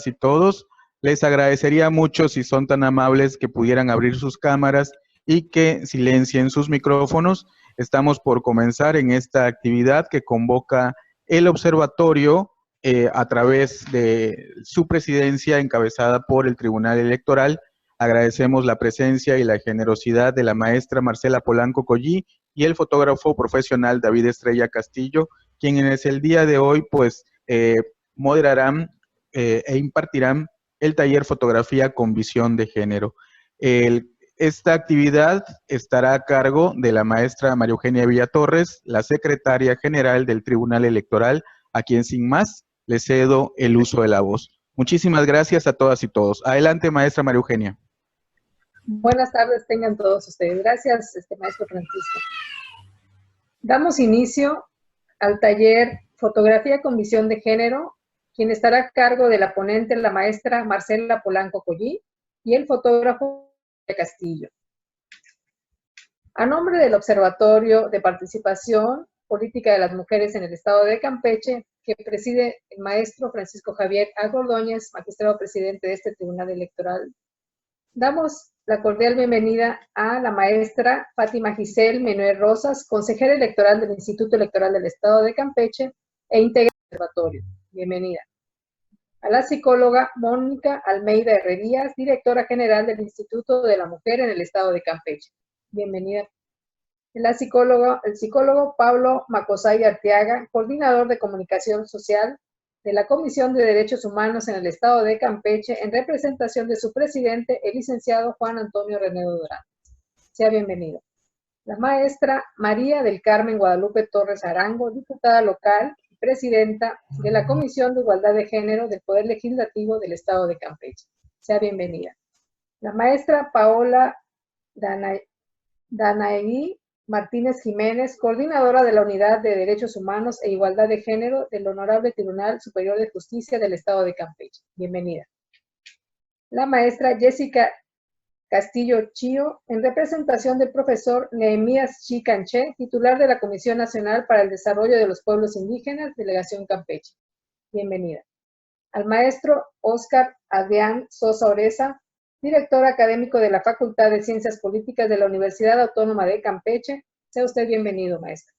todas y todos. Les agradecería mucho si son tan amables que pudieran abrir sus cámaras y que silencien sus micrófonos. Estamos por comenzar en esta actividad que convoca el observatorio a través de su presidencia encabezada por el Tribunal Electoral. Agradecemos la presencia y la generosidad de la maestra Marcela Polanco Collí y el fotógrafo profesional David Estrella Castillo, quienes el día de hoy pues moderarán e impartirán el taller Fotografía con Visión de Género. Esta actividad estará a cargo de la maestra María Eugenia Villatorres, la secretaria general del Tribunal Electoral, a quien sin más le cedo el uso de la voz. Muchísimas gracias a todas y todos. Adelante, maestra María Eugenia. Buenas tardes tengan todos ustedes. Gracias, maestro Francisco. Damos inicio al taller Fotografía con Visión de Género, quien estará a cargo de la ponente, la maestra Marcela Polanco Collí, y el fotógrafo Castillo. A nombre del Observatorio de Participación Política de las Mujeres en el Estado de Campeche, que preside el maestro Francisco Javier Ago Ordóñez, magistrado presidente de este Tribunal Electoral, damos la cordial bienvenida a la maestra Fátima Giselle Menuet Rosas, consejera electoral del Instituto Electoral del Estado de Campeche e integrante del observatorio. Bienvenida. A la psicóloga Mónica Almeida Herrerías, directora general del Instituto de la Mujer en el Estado de Campeche. Bienvenida. El psicólogo Pablo Macosay Arteaga, coordinador de comunicación social de la Comisión de Derechos Humanos en el Estado de Campeche, en representación de su presidente, el licenciado Juan Antonio Renedo Durán. Sea bienvenido. La maestra María del Carmen Guadalupe Torres Arango, diputada local y presidenta de la Comisión de Igualdad de Género del Poder Legislativo del Estado de Campeche. Sea bienvenida. La maestra Paola Danaegui Martínez Jiménez, coordinadora de la Unidad de Derechos Humanos e Igualdad de Género del Honorable Tribunal Superior de Justicia del Estado de Campeche. Bienvenida. La maestra Jessica Castillo Chío, en representación del profesor Nehemías Chi Canché, titular de la Comisión Nacional para el Desarrollo de los Pueblos Indígenas, Delegación Campeche. Bienvenida. Al maestro Óscar Adrián Sosa Oreza, director académico de la Facultad de Ciencias Políticas de la Universidad Autónoma de Campeche. Sea usted bienvenido, maestro.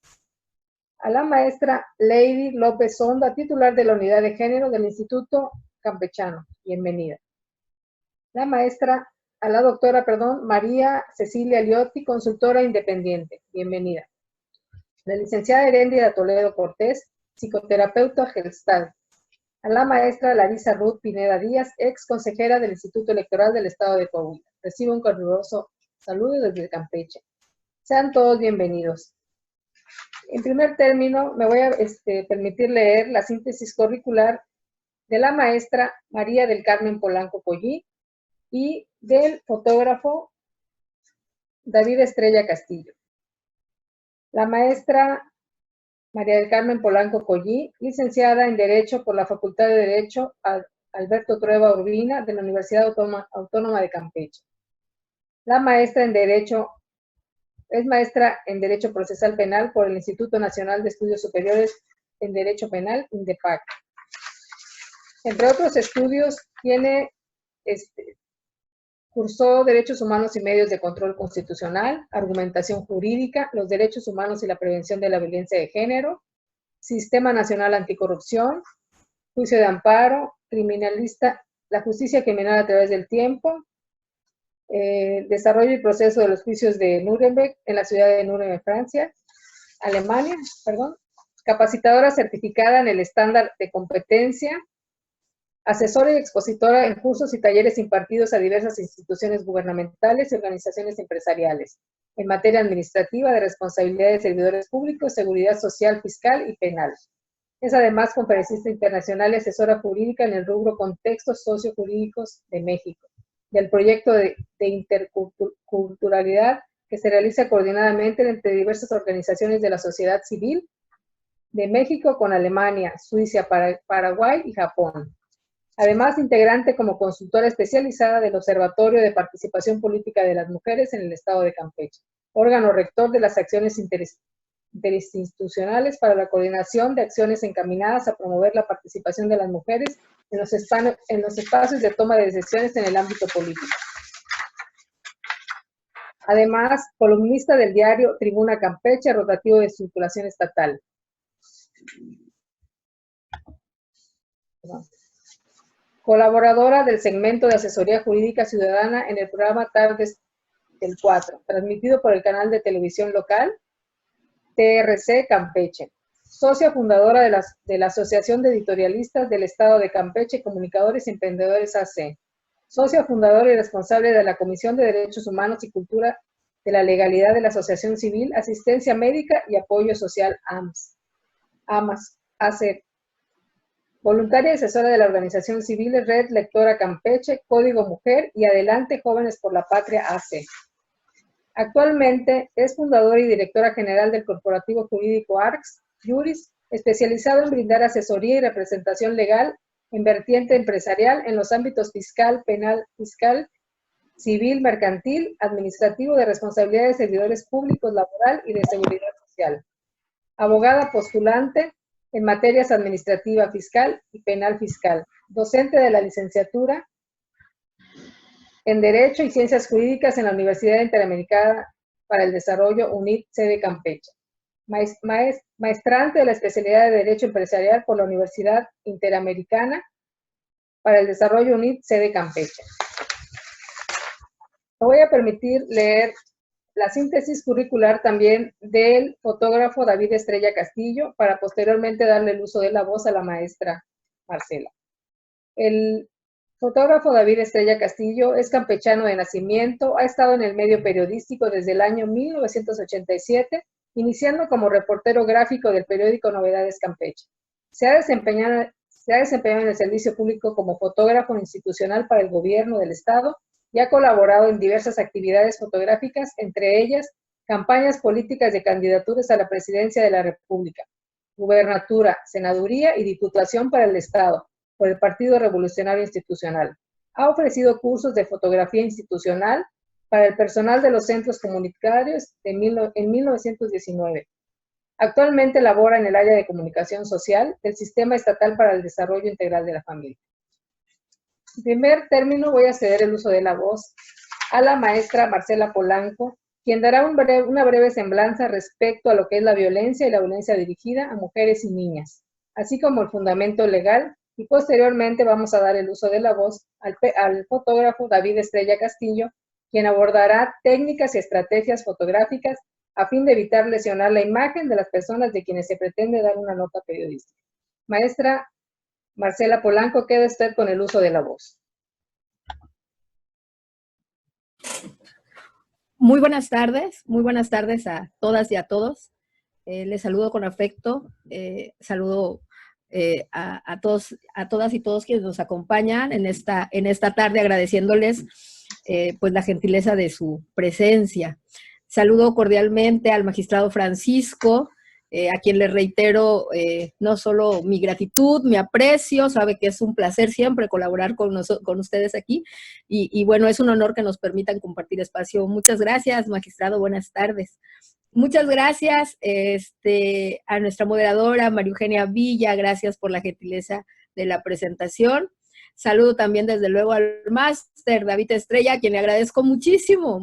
A la maestra Lady López Sonda, titular de la Unidad de Género del Instituto Campechano. Bienvenida. A la doctora María Cecilia Liotti, consultora independiente. Bienvenida. La licenciada Heréndira Toledo Cortés, psicoterapeuta Gestalt. A la maestra Larisa Ruth Pineda Díaz, ex consejera del Instituto Electoral del Estado de Coahuila. Recibo un caluroso saludo desde Campeche. Sean todos bienvenidos. En primer término, me voy a permitir leer la síntesis curricular de la maestra María del Carmen Polanco Collí y del fotógrafo David Estrella Castillo. La maestra María del Carmen Polanco Collí, licenciada en Derecho por la Facultad de Derecho Alberto Trueba Urbina de la Universidad Autónoma de Campeche. La maestra en Derecho es maestra en Derecho Procesal Penal por el Instituto Nacional de Estudios Superiores en Derecho Penal, INDEPAC. Entre otros estudios, cursó Derechos Humanos y Medios de Control Constitucional, Argumentación Jurídica, los Derechos Humanos y la Prevención de la Violencia de Género, Sistema Nacional Anticorrupción, Juicio de Amparo, Criminalista, la Justicia Criminal a través del tiempo, Desarrollo y Proceso de los Juicios de Nuremberg en la ciudad de Nuremberg, Francia, Alemania, capacitadora certificada en el estándar de competencia, asesora y expositora en cursos y talleres impartidos a diversas instituciones gubernamentales y organizaciones empresariales, en materia administrativa, de responsabilidad de servidores públicos, seguridad social, fiscal y penal. Es además conferencista internacional y asesora jurídica en el rubro Contextos Sociojurídicos de México, del proyecto de interculturalidad que se realiza coordinadamente entre diversas organizaciones de la sociedad civil de México con Alemania, Suiza, Paraguay y Japón. Además, integrante como consultora especializada del Observatorio de Participación Política de las Mujeres en el Estado de Campeche, órgano rector de las acciones interinstitucionales para la coordinación de acciones encaminadas a promover la participación de las mujeres en los espacios de toma de decisiones en el ámbito político. Además, columnista del diario Tribuna Campeche, rotativo de circulación estatal. Colaboradora del segmento de asesoría jurídica ciudadana en el programa Tardes del 4, transmitido por el canal de televisión local TRC Campeche. Socia fundadora de la Asociación de Editorialistas del Estado de Campeche, Comunicadores y Emprendedores AC. Socia fundadora y responsable de la Comisión de Derechos Humanos y Cultura de la Legalidad de la Asociación Civil, Asistencia Médica y Apoyo Social AMAS, AC. Voluntaria y asesora de la organización civil Red Lectora Campeche, Código Mujer y Adelante Jóvenes por la Patria AC. Actualmente es fundadora y directora general del corporativo jurídico ARCS Juris, especializado en brindar asesoría y representación legal en vertiente empresarial en los ámbitos fiscal, penal, civil, mercantil, administrativo, de responsabilidad de servidores públicos, laboral y de seguridad social. Abogada postulante en materias administrativa fiscal y penal fiscal. Docente de la licenciatura en Derecho y Ciencias Jurídicas en la Universidad Interamericana para el Desarrollo UNIT, sede Campeche. Maestrante de la especialidad de Derecho Empresarial por la Universidad Interamericana para el Desarrollo UNIT, sede Campeche. Me voy a permitir leer la síntesis curricular también del fotógrafo David Estrella Castillo para posteriormente darle el uso de la voz a la maestra Marcela. El fotógrafo David Estrella Castillo es campechano de nacimiento, ha estado en el medio periodístico desde el año 1987, iniciando como reportero gráfico del periódico Novedades Campeche. Se ha desempeñado en el servicio público como fotógrafo institucional para el gobierno del estado y ha colaborado en diversas actividades fotográficas, entre ellas campañas políticas de candidaturas a la presidencia de la República, gubernatura, senaduría y diputación para el estado, por el Partido Revolucionario Institucional. Ha ofrecido cursos de fotografía institucional para el personal de los centros comunitarios en 1919. Actualmente labora en el área de comunicación social del Sistema Estatal para el Desarrollo Integral de la Familia. En primer término, voy a ceder el uso de la voz a la maestra Marcela Polanco, quien dará una breve semblanza respecto a lo que es la violencia y la violencia dirigida a mujeres y niñas, así como el fundamento legal, y posteriormente vamos a dar el uso de la voz al fotógrafo David Estrella Castillo, quien abordará técnicas y estrategias fotográficas a fin de evitar lesionar la imagen de las personas de quienes se pretende dar una nota periodística. Maestra Marcela Polanco, queda usted con el uso de la voz. Muy buenas tardes a todas y a todos. Les saludo con afecto, saludo a todos, a todas y todos quienes nos acompañan en esta tarde, agradeciéndoles pues la gentileza de su presencia. Saludo cordialmente al magistrado Francisco, a quien le reitero no solo mi gratitud, mi aprecio, sabe que es un placer siempre colaborar con ustedes aquí, y bueno, es un honor que nos permitan compartir espacio. Muchas gracias, magistrado, buenas tardes. Muchas gracias a nuestra moderadora, María Eugenia Villa, gracias por la gentileza de la presentación. Saludo también desde luego al máster David Estrella, a quien le agradezco muchísimo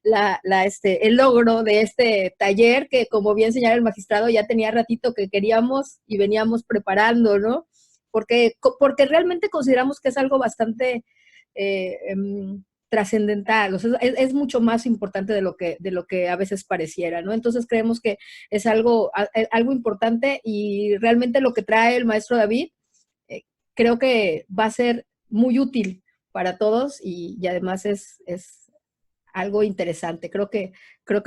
el logro de este taller, que como bien señala el magistrado, ya tenía ratito que queríamos y veníamos preparando, ¿no? Porque realmente consideramos que es algo bastante trascendental, o sea, es mucho más importante de lo que a veces pareciera, ¿no? Entonces creemos que es algo importante, y realmente lo que trae el maestro David creo que va a ser muy útil para todos, y además es algo interesante. Creo que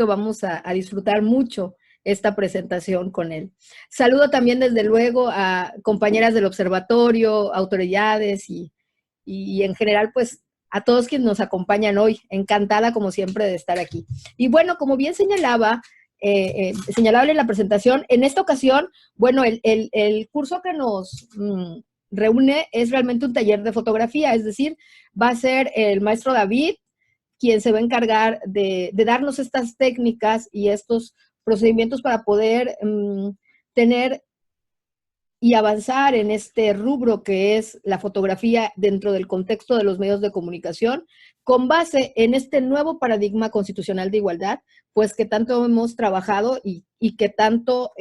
vamos a disfrutar mucho esta presentación con él. Saludo también desde luego a compañeras del observatorio, autoridades y en general pues a todos quienes nos acompañan hoy. Encantada como siempre de estar aquí. Y bueno, como bien señalaba en la presentación, en esta ocasión, bueno, el curso que nos reúne es realmente un taller de fotografía, es decir, va a ser el maestro David quien se va a encargar de darnos estas técnicas y estos procedimientos para poder tener y avanzar en este rubro que es la fotografía dentro del contexto de los medios de comunicación, con base en este nuevo paradigma constitucional de igualdad, pues que tanto hemos trabajado y que tanta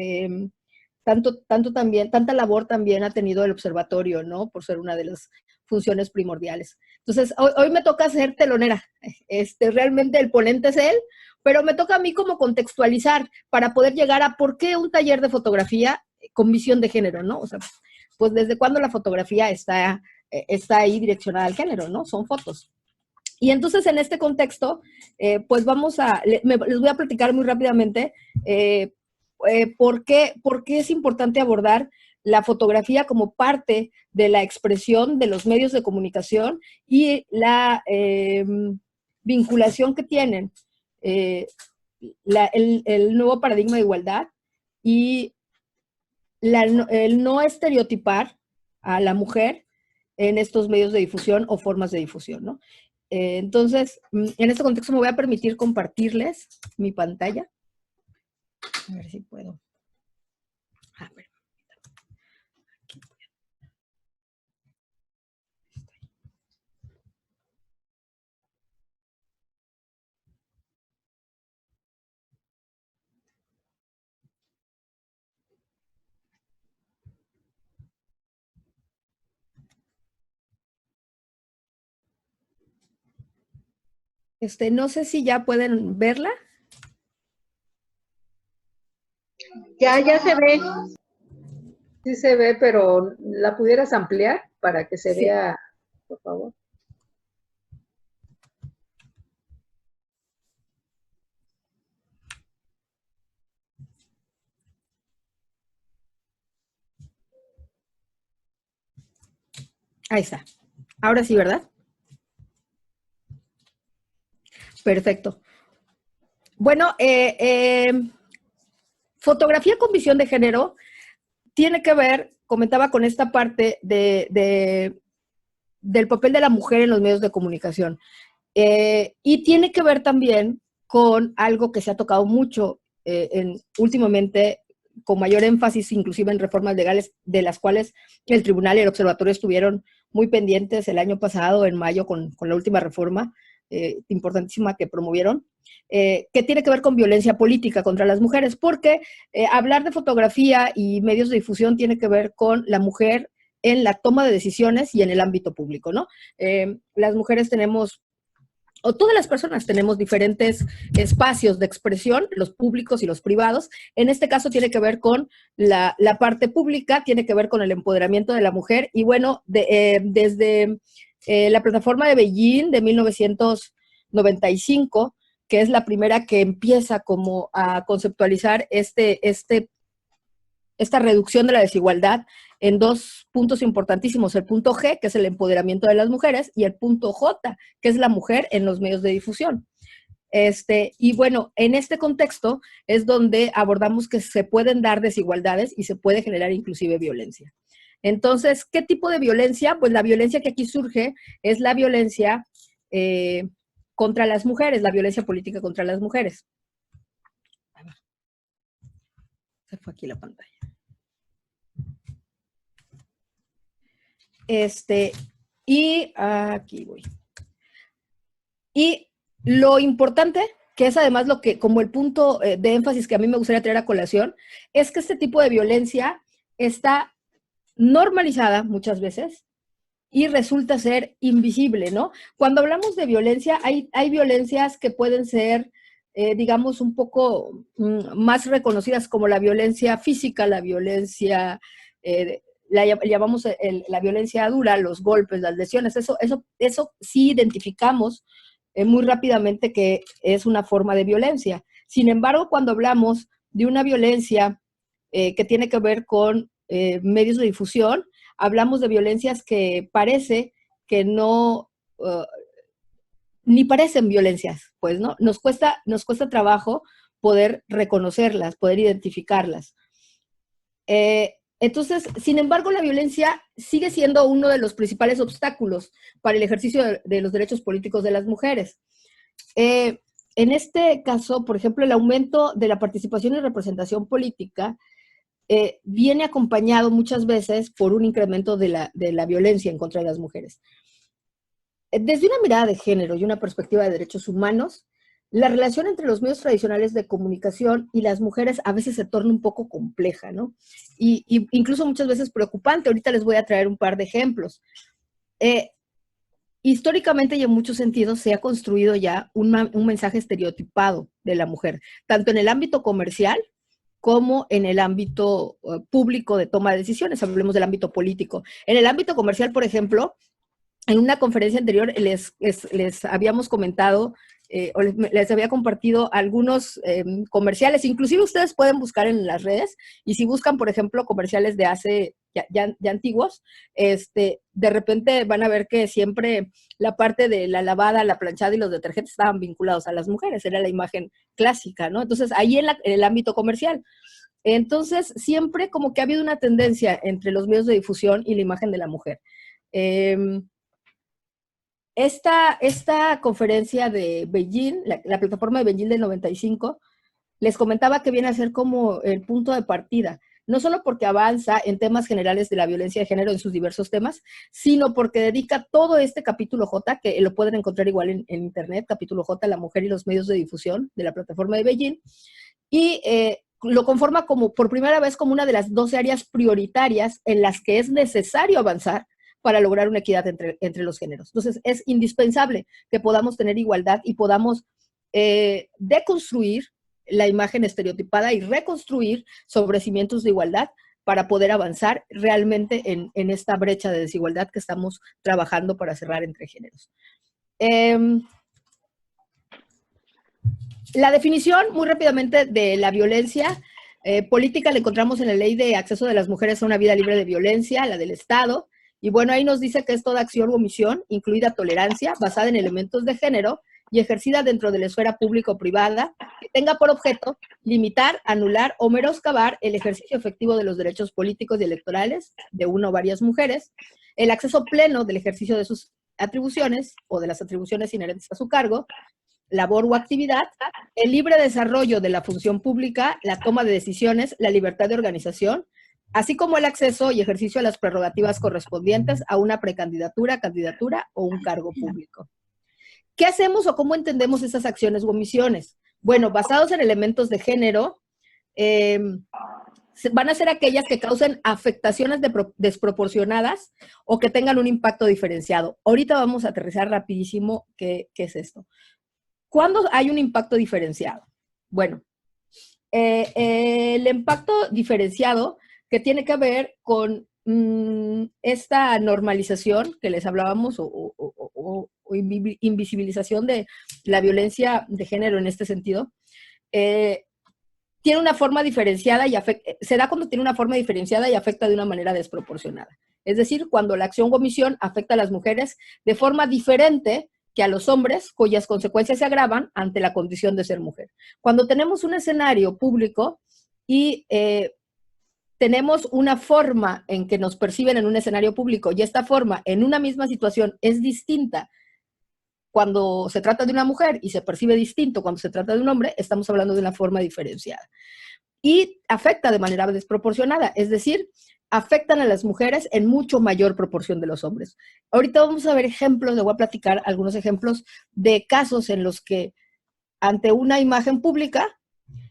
labor también ha tenido el observatorio, ¿no? Por ser una de las funciones primordiales. Entonces, hoy me toca ser telonera. Realmente el ponente es él, pero me toca a mí como contextualizar para poder llegar a por qué un taller de fotografía con visión de género, ¿no? O sea, pues desde cuándo la fotografía está ahí direccionada al género, ¿no? Son fotos. Y entonces en este contexto, pues les voy a platicar muy rápidamente por qué es importante abordar la fotografía como parte de la expresión de los medios de comunicación y la vinculación que tienen el nuevo paradigma de igualdad y el no estereotipar a la mujer en estos medios de difusión o formas de difusión, ¿no? Entonces, en este contexto me voy a permitir compartirles mi pantalla. A ver si puedo. A ver. No sé si ya pueden verla. Ya se ve. Sí se ve, pero ¿la pudieras ampliar para que se Sí. vea, por favor? Ahí está. Ahora sí, ¿verdad? Perfecto. Bueno, fotografía con visión de género tiene que ver, comentaba, con esta parte del papel de la mujer en los medios de comunicación. Y tiene que ver también con algo que se ha tocado mucho últimamente, con mayor énfasis, inclusive en reformas legales, de las cuales el tribunal y el observatorio estuvieron muy pendientes el año pasado, en mayo, con la última reforma importantísima que promovieron, que tiene que ver con violencia política contra las mujeres, porque hablar de fotografía y medios de difusión tiene que ver con la mujer en la toma de decisiones y en el ámbito público, ¿no? Las mujeres tenemos, o todas las personas tenemos, diferentes espacios de expresión, los públicos y los privados. En este caso tiene que ver con la parte pública, tiene que ver con el empoderamiento de la mujer. Y bueno, desde la plataforma de Beijing de 1995, que es la primera que empieza como a conceptualizar esta reducción de la desigualdad en dos puntos importantísimos, el punto G, que es el empoderamiento de las mujeres, y el punto J, que es la mujer en los medios de difusión. Y bueno, en este contexto es donde abordamos que se pueden dar desigualdades y se puede generar inclusive violencia. Entonces, ¿qué tipo de violencia? Pues la violencia que aquí surge es la violencia contra las mujeres, la violencia política contra las mujeres. Se fue aquí la pantalla. Y aquí voy. Y lo importante, que es además lo que, como el punto de énfasis que a mí me gustaría traer a colación, es que este tipo de violencia está normalizada muchas veces y resulta ser invisible, ¿no? Cuando hablamos de violencia, hay violencias que pueden ser, digamos, un poco más reconocidas, como la violencia física, la violencia la llamamos la violencia dura, los golpes, las lesiones. Eso sí identificamos muy rápidamente que es una forma de violencia. Sin embargo, cuando hablamos de una violencia que tiene que ver con medios de difusión, hablamos de violencias que parece que no, ni parecen violencias, pues, ¿no? Nos cuesta trabajo poder reconocerlas, poder identificarlas. Entonces, sin embargo, la violencia sigue siendo uno de los principales obstáculos para el ejercicio de los derechos políticos de las mujeres. En este caso, por ejemplo, el aumento de la participación y representación política viene acompañado muchas veces por un incremento de la violencia en contra de las mujeres. Desde una mirada de género y una perspectiva de derechos humanos, la relación entre los medios tradicionales de comunicación y las mujeres a veces se torna un poco compleja, ¿no? Y incluso muchas veces preocupante. Ahorita les voy a traer un par de ejemplos. Históricamente y en muchos sentidos se ha construido ya un mensaje estereotipado de la mujer, tanto en el ámbito comercial como en el ámbito público de toma de decisiones. Hablemos del ámbito político. En el ámbito comercial, por ejemplo, en una conferencia anterior les habíamos comentado, o les había compartido algunos comerciales, inclusive ustedes pueden buscar en las redes, y si buscan, por ejemplo, comerciales de hace ya antiguos, de repente van a ver que siempre la parte de la lavada, la planchada y los detergentes estaban vinculados a las mujeres, era la imagen clásica, ¿no? Entonces, ahí en el ámbito comercial. Entonces, siempre como que ha habido una tendencia entre los medios de difusión y la imagen de la mujer. Esta conferencia de Beijing, la plataforma de Beijing del 95, les comentaba que viene a ser como el punto de partida, no solo porque avanza en temas generales de la violencia de género en sus diversos temas, sino porque dedica todo este capítulo J, que lo pueden encontrar igual en internet, capítulo J, la mujer y los medios de difusión de la plataforma de Beijing, y lo conforma como por primera vez como una de las 12 áreas prioritarias en las que es necesario avanzar para lograr una equidad entre los géneros. Entonces, es indispensable que podamos tener igualdad y podamos deconstruir la imagen estereotipada y reconstruir sobre cimientos de igualdad para poder avanzar realmente en esta brecha de desigualdad que estamos trabajando para cerrar entre géneros. La definición, muy rápidamente, de la violencia política la encontramos en la Ley de Acceso de las Mujeres a una Vida Libre de Violencia, la del Estado. Y bueno, ahí nos dice que es toda acción o omisión, incluida tolerancia, basada en elementos de género y ejercida dentro de la esfera pública o privada, que tenga por objeto limitar, anular o menoscabar el ejercicio efectivo de los derechos políticos y electorales de una o varias mujeres, el acceso pleno del ejercicio de sus atribuciones o de las atribuciones inherentes a su cargo, labor o actividad, el libre desarrollo de la función pública, la toma de decisiones, la libertad de organización, así como el acceso y ejercicio a las prerrogativas correspondientes a una precandidatura, candidatura o un cargo público. ¿Qué hacemos o cómo entendemos esas acciones u omisiones? Bueno, basados en elementos de género, van a ser aquellas que causen afectaciones desproporcionadas o que tengan un impacto diferenciado. Ahorita vamos a aterrizar rapidísimo qué es esto. ¿Cuándo hay un impacto diferenciado? Bueno, el impacto diferenciado que tiene que ver con esta normalización que les hablábamos o invisibilización de la violencia de género en este sentido, tiene una forma diferenciada y se da cuando tiene una forma diferenciada y afecta de una manera desproporcionada. Es decir, cuando la acción o omisión afecta a las mujeres de forma diferente que a los hombres, cuyas consecuencias se agravan ante la condición de ser mujer. Cuando tenemos un escenario público y tenemos una forma en que nos perciben en un escenario público y esta forma en una misma situación es distinta cuando se trata de una mujer y se percibe distinto cuando se trata de un hombre, estamos hablando de una forma diferenciada. Y afecta de manera desproporcionada, es decir, afectan a las mujeres en mucho mayor proporción de los hombres. Ahorita vamos a ver ejemplos, les voy a platicar algunos ejemplos de casos en los que ante una imagen pública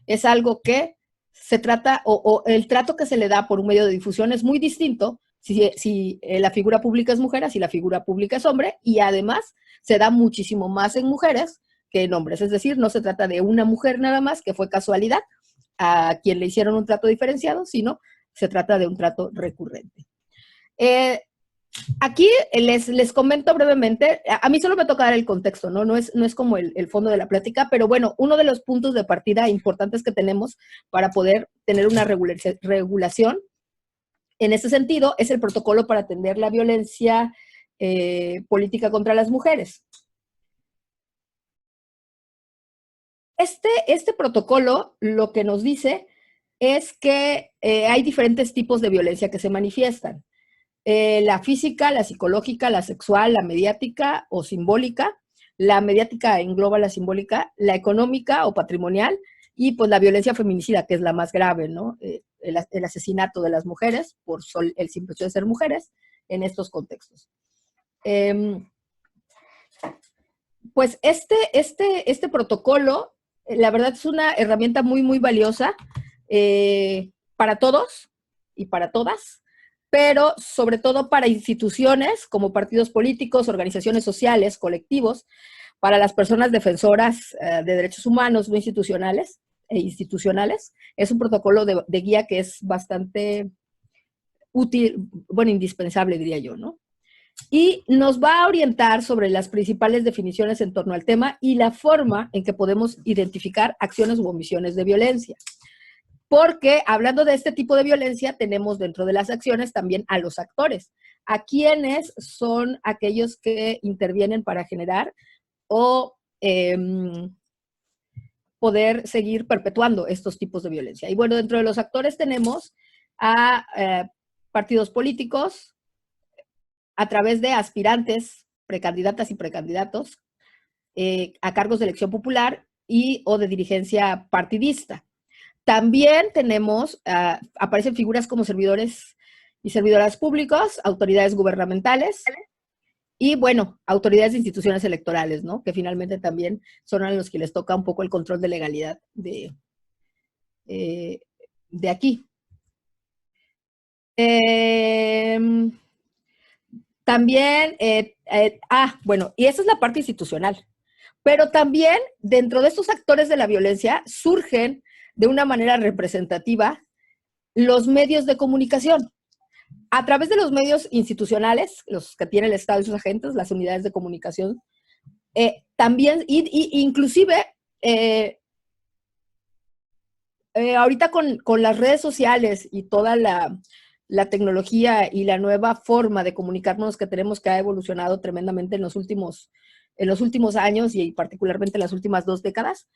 es algo que se trata, o el trato que se le da por un medio de difusión es muy distinto si la figura pública es mujer, si la figura pública es hombre, y además se da muchísimo más en mujeres que en hombres. Es decir, no se trata de una mujer nada más, que fue casualidad, a quien le hicieron un trato diferenciado, sino se trata de un trato recurrente. Aquí les comento brevemente, a mí solo me toca dar el contexto, no es como el fondo de la plática, pero bueno, uno de los puntos de partida importantes que tenemos para poder tener una regulación en ese sentido es el protocolo para atender la violencia política contra las mujeres. Este protocolo lo que nos dice es que hay diferentes tipos de violencia que se manifiestan. La física, la psicológica, la sexual, la mediática o simbólica. La mediática engloba la simbólica, la económica o patrimonial y pues la violencia feminicida, que es la más grave, ¿no? el asesinato de las mujeres por el simple hecho de ser mujeres en estos contextos. Pues este protocolo, la verdad es una herramienta muy, muy valiosa para todos y para todas, pero sobre todo para instituciones como partidos políticos, organizaciones sociales, colectivos, para las personas defensoras de derechos humanos no institucionales e institucionales. Es un protocolo de guía que es bastante útil, bueno, indispensable, diría yo, ¿no? Y nos va a orientar sobre las principales definiciones en torno al tema y la forma en que podemos identificar acciones u omisiones de violencia. Porque hablando de este tipo de violencia, tenemos dentro de las acciones también a los actores, a quienes son aquellos que intervienen para generar o poder seguir perpetuando estos tipos de violencia. Y bueno, dentro de los actores tenemos a partidos políticos, a través de aspirantes, precandidatas y precandidatos, a cargos de elección popular y o de dirigencia partidista. También tenemos, aparecen figuras como servidores y servidoras públicos, autoridades gubernamentales y, bueno, autoridades de instituciones electorales, ¿no? Que finalmente también son a los que les toca un poco el control de legalidad de aquí. También, bueno, y esa es la parte institucional, pero también dentro de estos actores de la violencia surgen de una manera representativa los medios de comunicación. A través de los medios institucionales, los que tiene el Estado y sus agentes, las unidades de comunicación, también, inclusive, ahorita con las redes sociales y toda la tecnología y la nueva forma de comunicarnos que tenemos, que ha evolucionado tremendamente en los últimos años y particularmente en las últimas 2 décadas,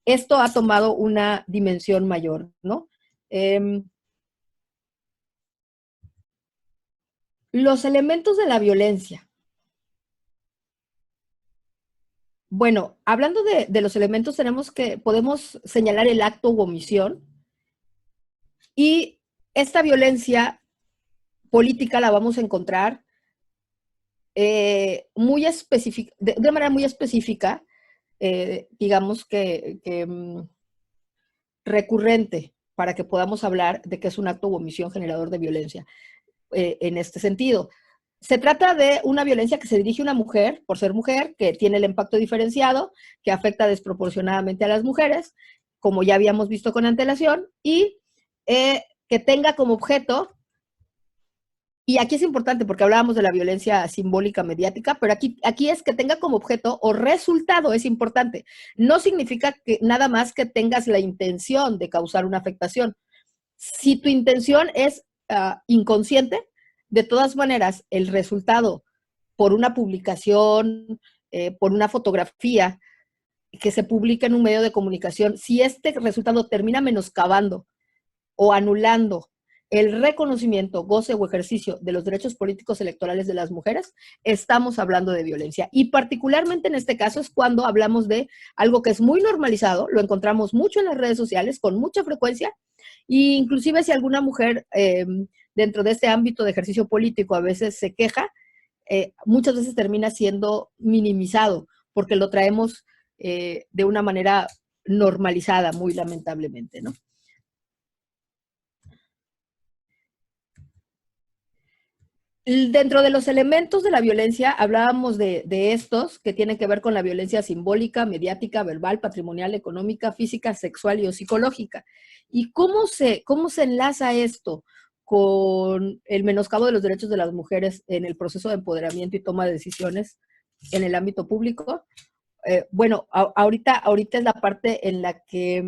esto ha tomado una dimensión mayor, ¿no? Los elementos de la violencia. Bueno, hablando de los elementos, podemos señalar el acto u omisión, y esta violencia política la vamos a encontrar de manera muy específica, digamos que recurrente, para que podamos hablar de que es un acto u omisión generador de violencia. En este sentido, se trata de una violencia que se dirige a una mujer, por ser mujer, que tiene el impacto diferenciado, que afecta desproporcionadamente a las mujeres, como ya habíamos visto con antelación, y que tenga como objeto, y aquí es importante porque hablábamos de la violencia simbólica mediática, pero aquí es que tenga como objeto o resultado, es importante. No significa que nada más que tengas la intención de causar una afectación. Si tu intención es inconsciente, de todas maneras, el resultado por una publicación, por una fotografía que se publica en un medio de comunicación, si este resultado termina menoscabando o anulando el reconocimiento, goce o ejercicio de los derechos políticos electorales de las mujeres, estamos hablando de violencia. Y particularmente en este caso es cuando hablamos de algo que es muy normalizado, lo encontramos mucho en las redes sociales, con mucha frecuencia, e inclusive si alguna mujer dentro de este ámbito de ejercicio político a veces se queja, muchas veces termina siendo minimizado, porque lo traemos de una manera normalizada, muy lamentablemente, ¿no? Dentro de los elementos de la violencia, hablábamos de estos que tienen que ver con la violencia simbólica, mediática, verbal, patrimonial, económica, física, sexual y o psicológica. ¿Y cómo se enlaza esto con el menoscabo de los derechos de las mujeres en el proceso de empoderamiento y toma de decisiones en el ámbito público? Bueno, ahorita es la parte en la que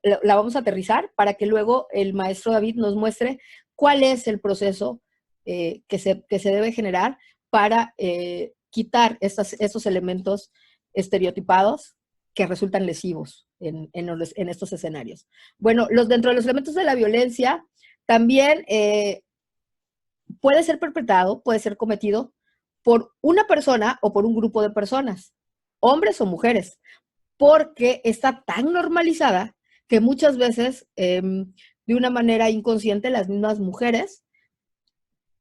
la vamos a aterrizar para que luego el maestro David nos muestre cuál es el proceso que se debe generar para quitar estos elementos estereotipados que resultan lesivos en estos escenarios. Bueno, dentro de los elementos de la violencia también puede ser perpetrado, puede ser cometido por una persona o por un grupo de personas, hombres o mujeres, porque está tan normalizada que muchas veces de una manera inconsciente las mismas mujeres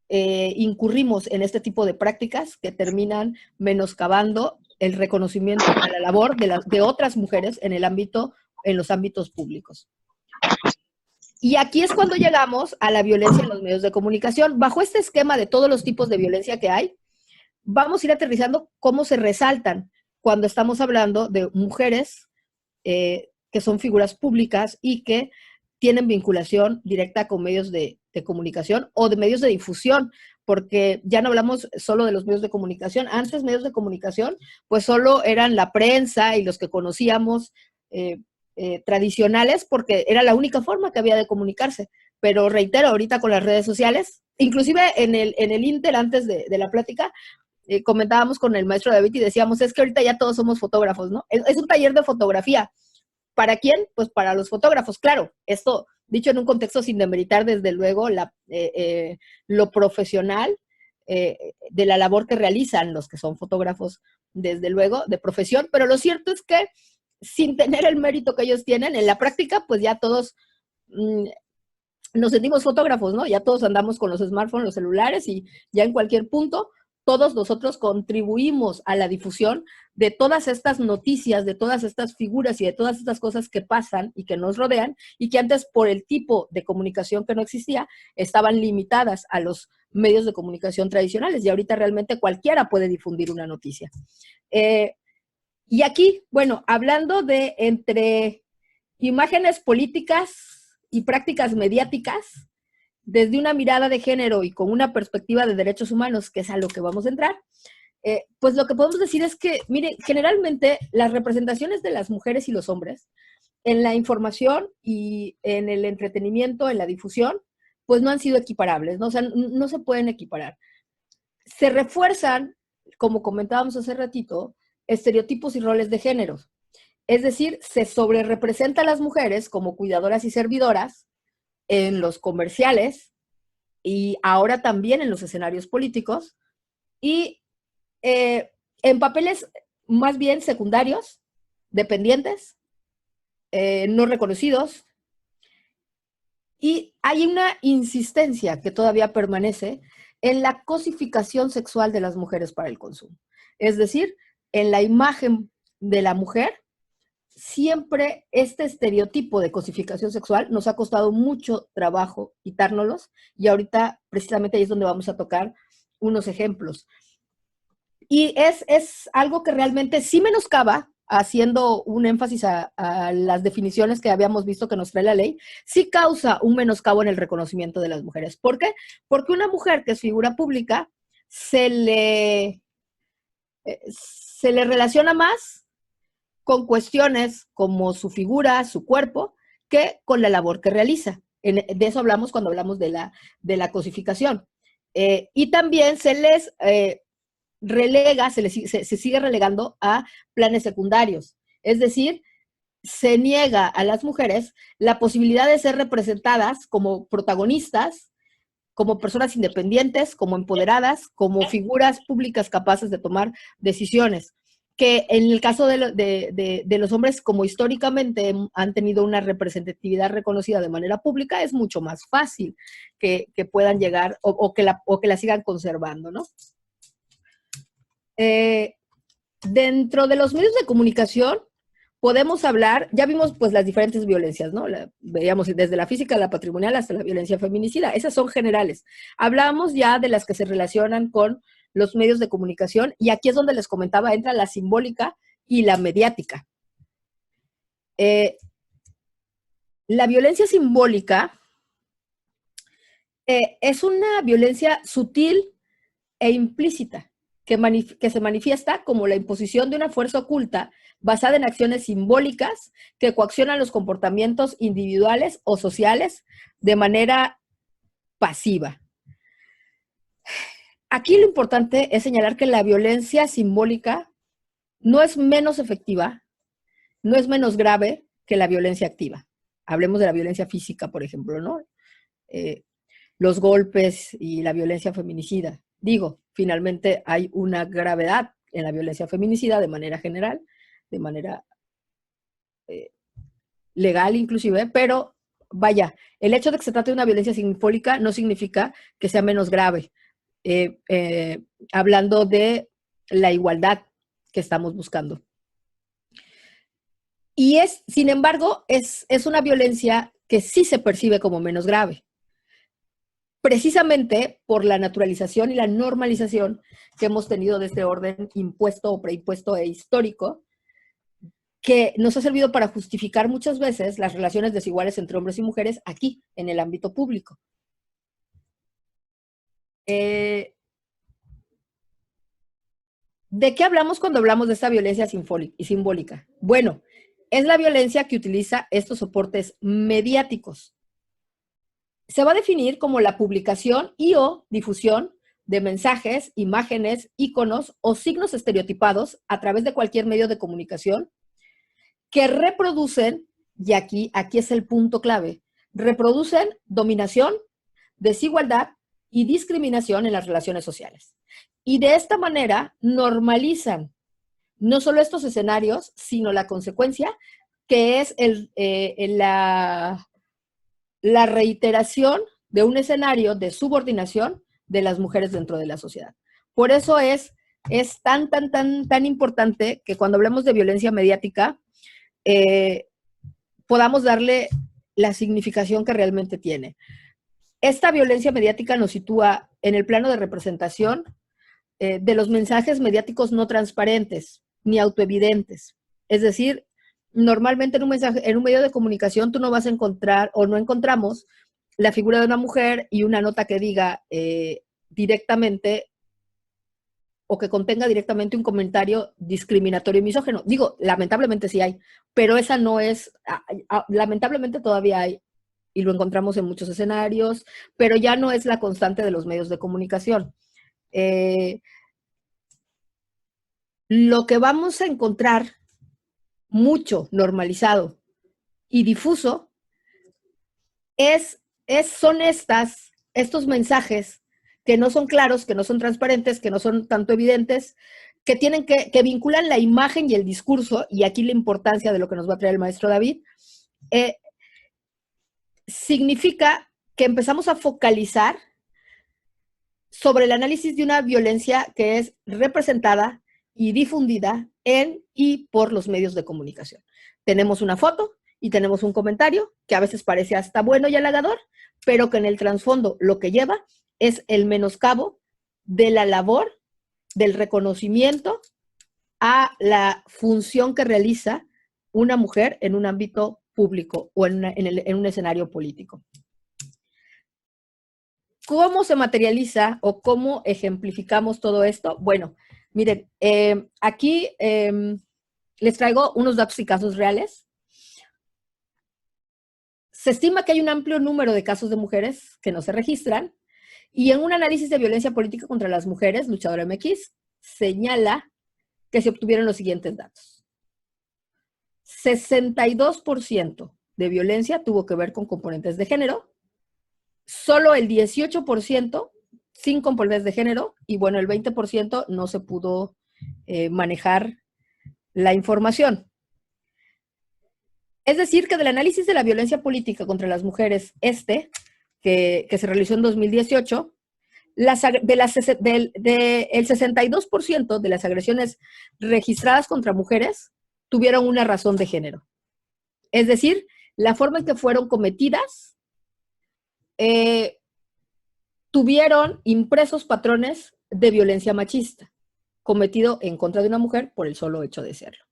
incurrimos en este tipo de prácticas que terminan menoscabando el reconocimiento a la labor de otras mujeres en los ámbitos públicos. Y aquí es cuando llegamos a la violencia en los medios de comunicación. Bajo este esquema de todos los tipos de violencia que hay, vamos a ir aterrizando cómo se resaltan cuando estamos hablando de mujeres que son figuras públicas y que tienen vinculación directa con medios de comunicación o de medios de difusión, porque ya no hablamos solo de los medios de comunicación. Antes, medios de comunicación, pues solo eran la prensa y los que conocíamos tradicionales, porque era la única forma que había de comunicarse. Pero reitero, ahorita con las redes sociales, inclusive en el Inter, antes de la plática, comentábamos con el maestro David y decíamos, es que ahorita ya todos somos fotógrafos, ¿no? Es un taller de fotografía. ¿Para quién? Pues para los fotógrafos, claro. Esto dicho en un contexto sin demeritar, desde luego, lo profesional de la labor que realizan los que son fotógrafos, desde luego, de profesión. Pero lo cierto es que, sin tener el mérito que ellos tienen, en la práctica, pues ya todos nos sentimos fotógrafos, ¿no? Ya todos andamos con los smartphones, los celulares, y ya en cualquier punto todos nosotros contribuimos a la difusión de todas estas noticias, de todas estas figuras y de todas estas cosas que pasan y que nos rodean, y que antes, por el tipo de comunicación que no existía, estaban limitadas a los medios de comunicación tradicionales, y ahorita realmente cualquiera puede difundir una noticia. Y aquí, bueno, hablando de entre imágenes políticas y prácticas mediáticas, desde una mirada de género y con una perspectiva de derechos humanos, que es a lo que vamos a entrar, pues lo que podemos decir es que, miren, generalmente las representaciones de las mujeres y los hombres en la información y en el entretenimiento, en la difusión, pues no han sido equiparables, ¿no? O sea, no se pueden equiparar. Se refuerzan, como comentábamos hace ratito, estereotipos y roles de género. Es decir, se sobrerepresenta a las mujeres como cuidadoras y servidoras en los comerciales y ahora también en los escenarios políticos, y en papeles más bien secundarios, dependientes, no reconocidos, y hay una insistencia que todavía permanece en la cosificación sexual de las mujeres para el consumo. Es decir, en la imagen de la mujer, siempre este estereotipo de cosificación sexual nos ha costado mucho trabajo quitárnoslos, y ahorita precisamente ahí es donde vamos a tocar unos ejemplos. Y es algo que realmente sí menoscaba, haciendo un énfasis a las definiciones que habíamos visto que nos trae la ley, sí causa un menoscabo en el reconocimiento de las mujeres. ¿Por qué? Porque una mujer que es figura pública se le relaciona más con cuestiones como su figura, su cuerpo, que con la labor que realiza. De eso hablamos cuando hablamos de la cosificación. Y también se les relega, se sigue relegando a planes secundarios. Es decir, se niega a las mujeres la posibilidad de ser representadas como protagonistas, como personas independientes, como empoderadas, como figuras públicas capaces de tomar decisiones, que en el caso de los hombres, como históricamente han tenido una representatividad reconocida de manera pública, es mucho más fácil que puedan llegar o que la sigan conservando, ¿no? Dentro de los medios de comunicación podemos hablar, ya vimos pues las diferentes violencias, ¿no? Veíamos desde la física, la patrimonial, hasta la violencia feminicida. Esas son generales. Hablamos ya de las que se relacionan con los medios de comunicación, y aquí es donde les comentaba, entra la simbólica y la mediática. La violencia simbólica es una violencia sutil e implícita que se manifiesta como la imposición de una fuerza oculta basada en acciones simbólicas que coaccionan los comportamientos individuales o sociales de manera pasiva. Aquí lo importante es señalar que la violencia simbólica no es menos efectiva, no es menos grave que la violencia activa. Hablemos de la violencia física, por ejemplo, ¿no? Los golpes y la violencia feminicida. Digo, finalmente hay una gravedad en la violencia feminicida de manera general, de manera legal inclusive, pero vaya, el hecho de que se trate de una violencia simbólica no significa que sea menos grave, hablando de la igualdad que estamos buscando. Y sin embargo, es una violencia que sí se percibe como menos grave, precisamente por la naturalización y la normalización que hemos tenido de este orden impuesto o preimpuesto e histórico, que nos ha servido para justificar muchas veces las relaciones desiguales entre hombres y mujeres aquí, en el ámbito público. ¿De qué hablamos cuando hablamos de esta violencia simbólica? Bueno, es la violencia que utiliza estos soportes mediáticos. Se va a definir como la publicación y o difusión de mensajes, imágenes, íconos o signos estereotipados a través de cualquier medio de comunicación que reproducen, y aquí es el punto clave, reproducen dominación, desigualdad y discriminación en las relaciones sociales. Y de esta manera normalizan no solo estos escenarios, sino la consecuencia, que es la reiteración de un escenario de subordinación de las mujeres dentro de la sociedad. Por eso es tan importante que cuando hablemos de violencia mediática, podamos darle la significación que realmente tiene. Esta violencia mediática nos sitúa en el plano de representación de los mensajes mediáticos no transparentes ni autoevidentes. Es decir, normalmente en un medio de comunicación tú no vas a encontrar o no encontramos la figura de una mujer y una nota que diga directamente o que contenga directamente un comentario discriminatorio y misógino. Digo, lamentablemente sí hay, pero esa no es, lamentablemente todavía hay, y lo encontramos en muchos escenarios, pero ya no es la constante de los medios de comunicación. Lo que vamos a encontrar mucho normalizado y difuso son estos mensajes que no son claros, que no son transparentes, que no son tanto evidentes, que vinculan la imagen y el discurso, y aquí la importancia de lo que nos va a traer el maestro David, significa que empezamos a focalizar sobre el análisis de una violencia que es representada y difundida en y por los medios de comunicación. Tenemos una foto y tenemos un comentario que a veces parece hasta bueno y halagador, pero que en el trasfondo lo que lleva es el menoscabo de la labor, del reconocimiento a la función que realiza una mujer en un ámbito público o en un escenario político. ¿Cómo se materializa o cómo ejemplificamos todo esto? Bueno, miren, aquí les traigo unos datos y casos reales. Se estima que hay un amplio número de casos de mujeres que no se registran, y en un análisis de violencia política contra las mujeres, Luchadora MX, señala que se obtuvieron los siguientes datos. 62% de violencia tuvo que ver con componentes de género, solo el 18% sin componentes de género, y bueno, el 20% no se pudo manejar la información. Es decir, que del análisis de la violencia política contra las mujeres, que se realizó en 2018, el 62% de las agresiones registradas contra mujeres tuvieron una razón de género. Es decir, la forma en que fueron cometidas tuvieron impresos patrones de violencia machista cometido en contra de una mujer por el solo hecho de serlo.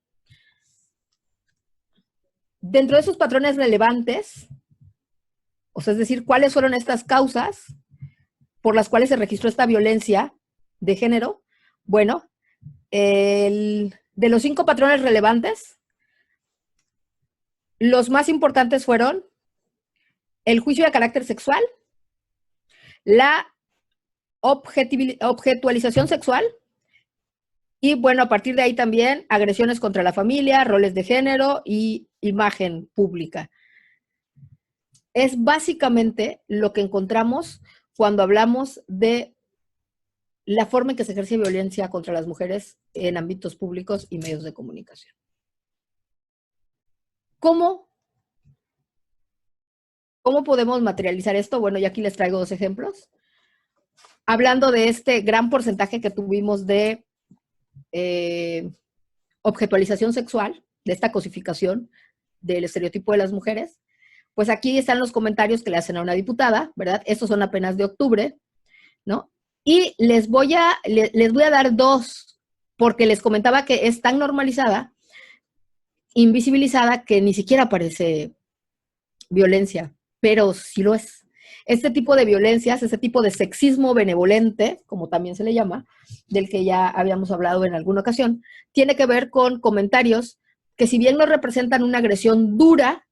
Dentro de esos patrones relevantes, o sea, es decir, ¿cuáles fueron estas causas por las cuales se registró esta violencia de género? Bueno, de los 5 patrones relevantes, los más importantes fueron el juicio de carácter sexual, la objetualización sexual, y bueno, a partir de ahí también agresiones contra la familia, roles de género y imagen pública. Es básicamente lo que encontramos cuando hablamos de la forma en que se ejerce violencia contra las mujeres en ámbitos públicos y medios de comunicación. ¿Cómo ¿Cómo podemos materializar esto? Bueno, yo aquí les traigo 2 ejemplos. Hablando de este gran porcentaje que tuvimos de objetualización sexual, de esta cosificación del estereotipo de las mujeres, pues aquí están los comentarios que le hacen a una diputada, ¿verdad? Estos son apenas de octubre, ¿no? Y les voy a dar 2, porque les comentaba que es tan normalizada, invisibilizada, que ni siquiera parece violencia, pero sí lo es. Este tipo de violencias, este tipo de sexismo benevolente, como también se le llama, del que ya habíamos hablado en alguna ocasión, tiene que ver con comentarios que, si bien no representan una agresión dura,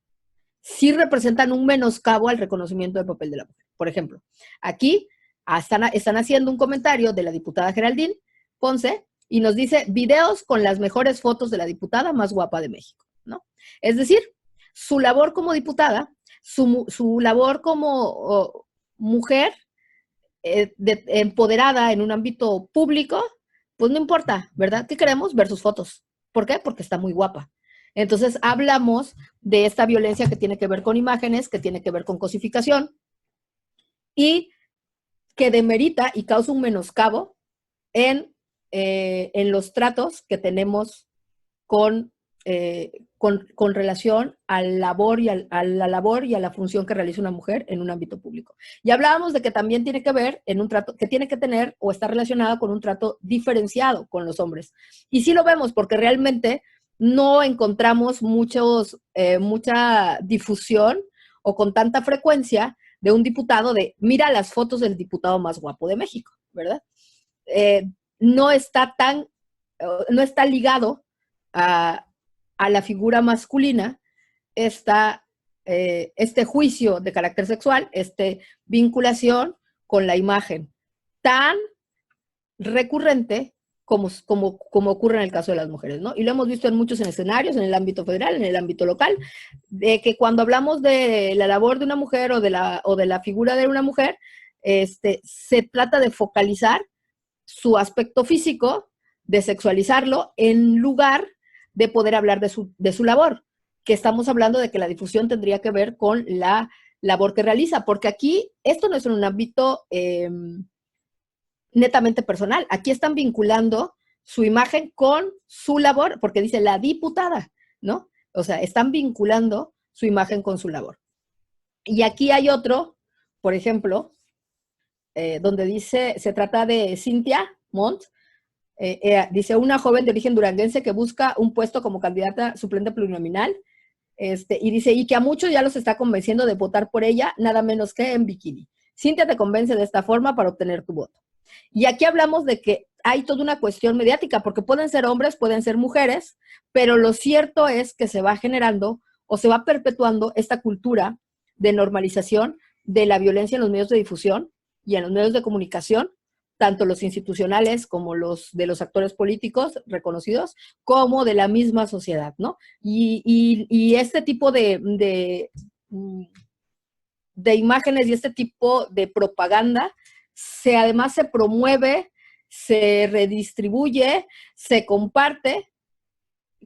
sí representan un menoscabo al reconocimiento del papel de la mujer. Por ejemplo, aquí están haciendo un comentario de la diputada Geraldine Ponce y nos dice: videos con las mejores fotos de la diputada más guapa de México, ¿no? Es decir, su labor como diputada, su labor como mujer empoderada en un ámbito público, pues no importa, ¿verdad? ¿Qué queremos? Ver sus fotos. ¿Por qué? Porque está muy guapa. Entonces hablamos de esta violencia que tiene que ver con imágenes, que tiene que ver con cosificación y que demerita y causa un menoscabo en los tratos que tenemos con relación a la labor y a la función que realiza una mujer en un ámbito público. Y hablábamos de que también tiene que ver en un trato que tiene que tener o está relacionado con un trato diferenciado con los hombres. Y sí lo vemos, porque realmente no encontramos mucha difusión o con tanta frecuencia de un diputado de: mira las fotos del diputado más guapo de México, ¿verdad? No está ligado a la figura masculina este juicio de carácter sexual, vinculación con la imagen tan recurrente como ocurre en el caso de las mujeres, ¿no? Y lo hemos visto en muchos escenarios, en el ámbito federal, en el ámbito local, de que cuando hablamos de la labor de una mujer o de la figura de una mujer, se trata de focalizar su aspecto físico, de sexualizarlo, en lugar de poder hablar de su labor, que estamos hablando de que la difusión tendría que ver con la labor que realiza, porque aquí esto no es en un ámbito netamente personal. Aquí están vinculando su imagen con su labor, porque dice la diputada, ¿no? O sea, están vinculando su imagen con su labor. Y aquí hay otro, por ejemplo, donde dice, se trata de Cintia Montt, dice: una joven de origen duranguense que busca un puesto como candidata suplente plurinominal, y dice, y que a muchos ya los está convenciendo de votar por ella, nada menos que en bikini. Cintia te convence de esta forma para obtener tu voto. Y aquí hablamos de que hay toda una cuestión mediática, porque pueden ser hombres, pueden ser mujeres, pero lo cierto es que se va generando o se va perpetuando esta cultura de normalización de la violencia en los medios de difusión y en los medios de comunicación, tanto los institucionales como los de los actores políticos reconocidos, como de la misma sociedad, ¿no? Y este tipo de imágenes y este tipo de propaganda además se promueve, se redistribuye, se comparte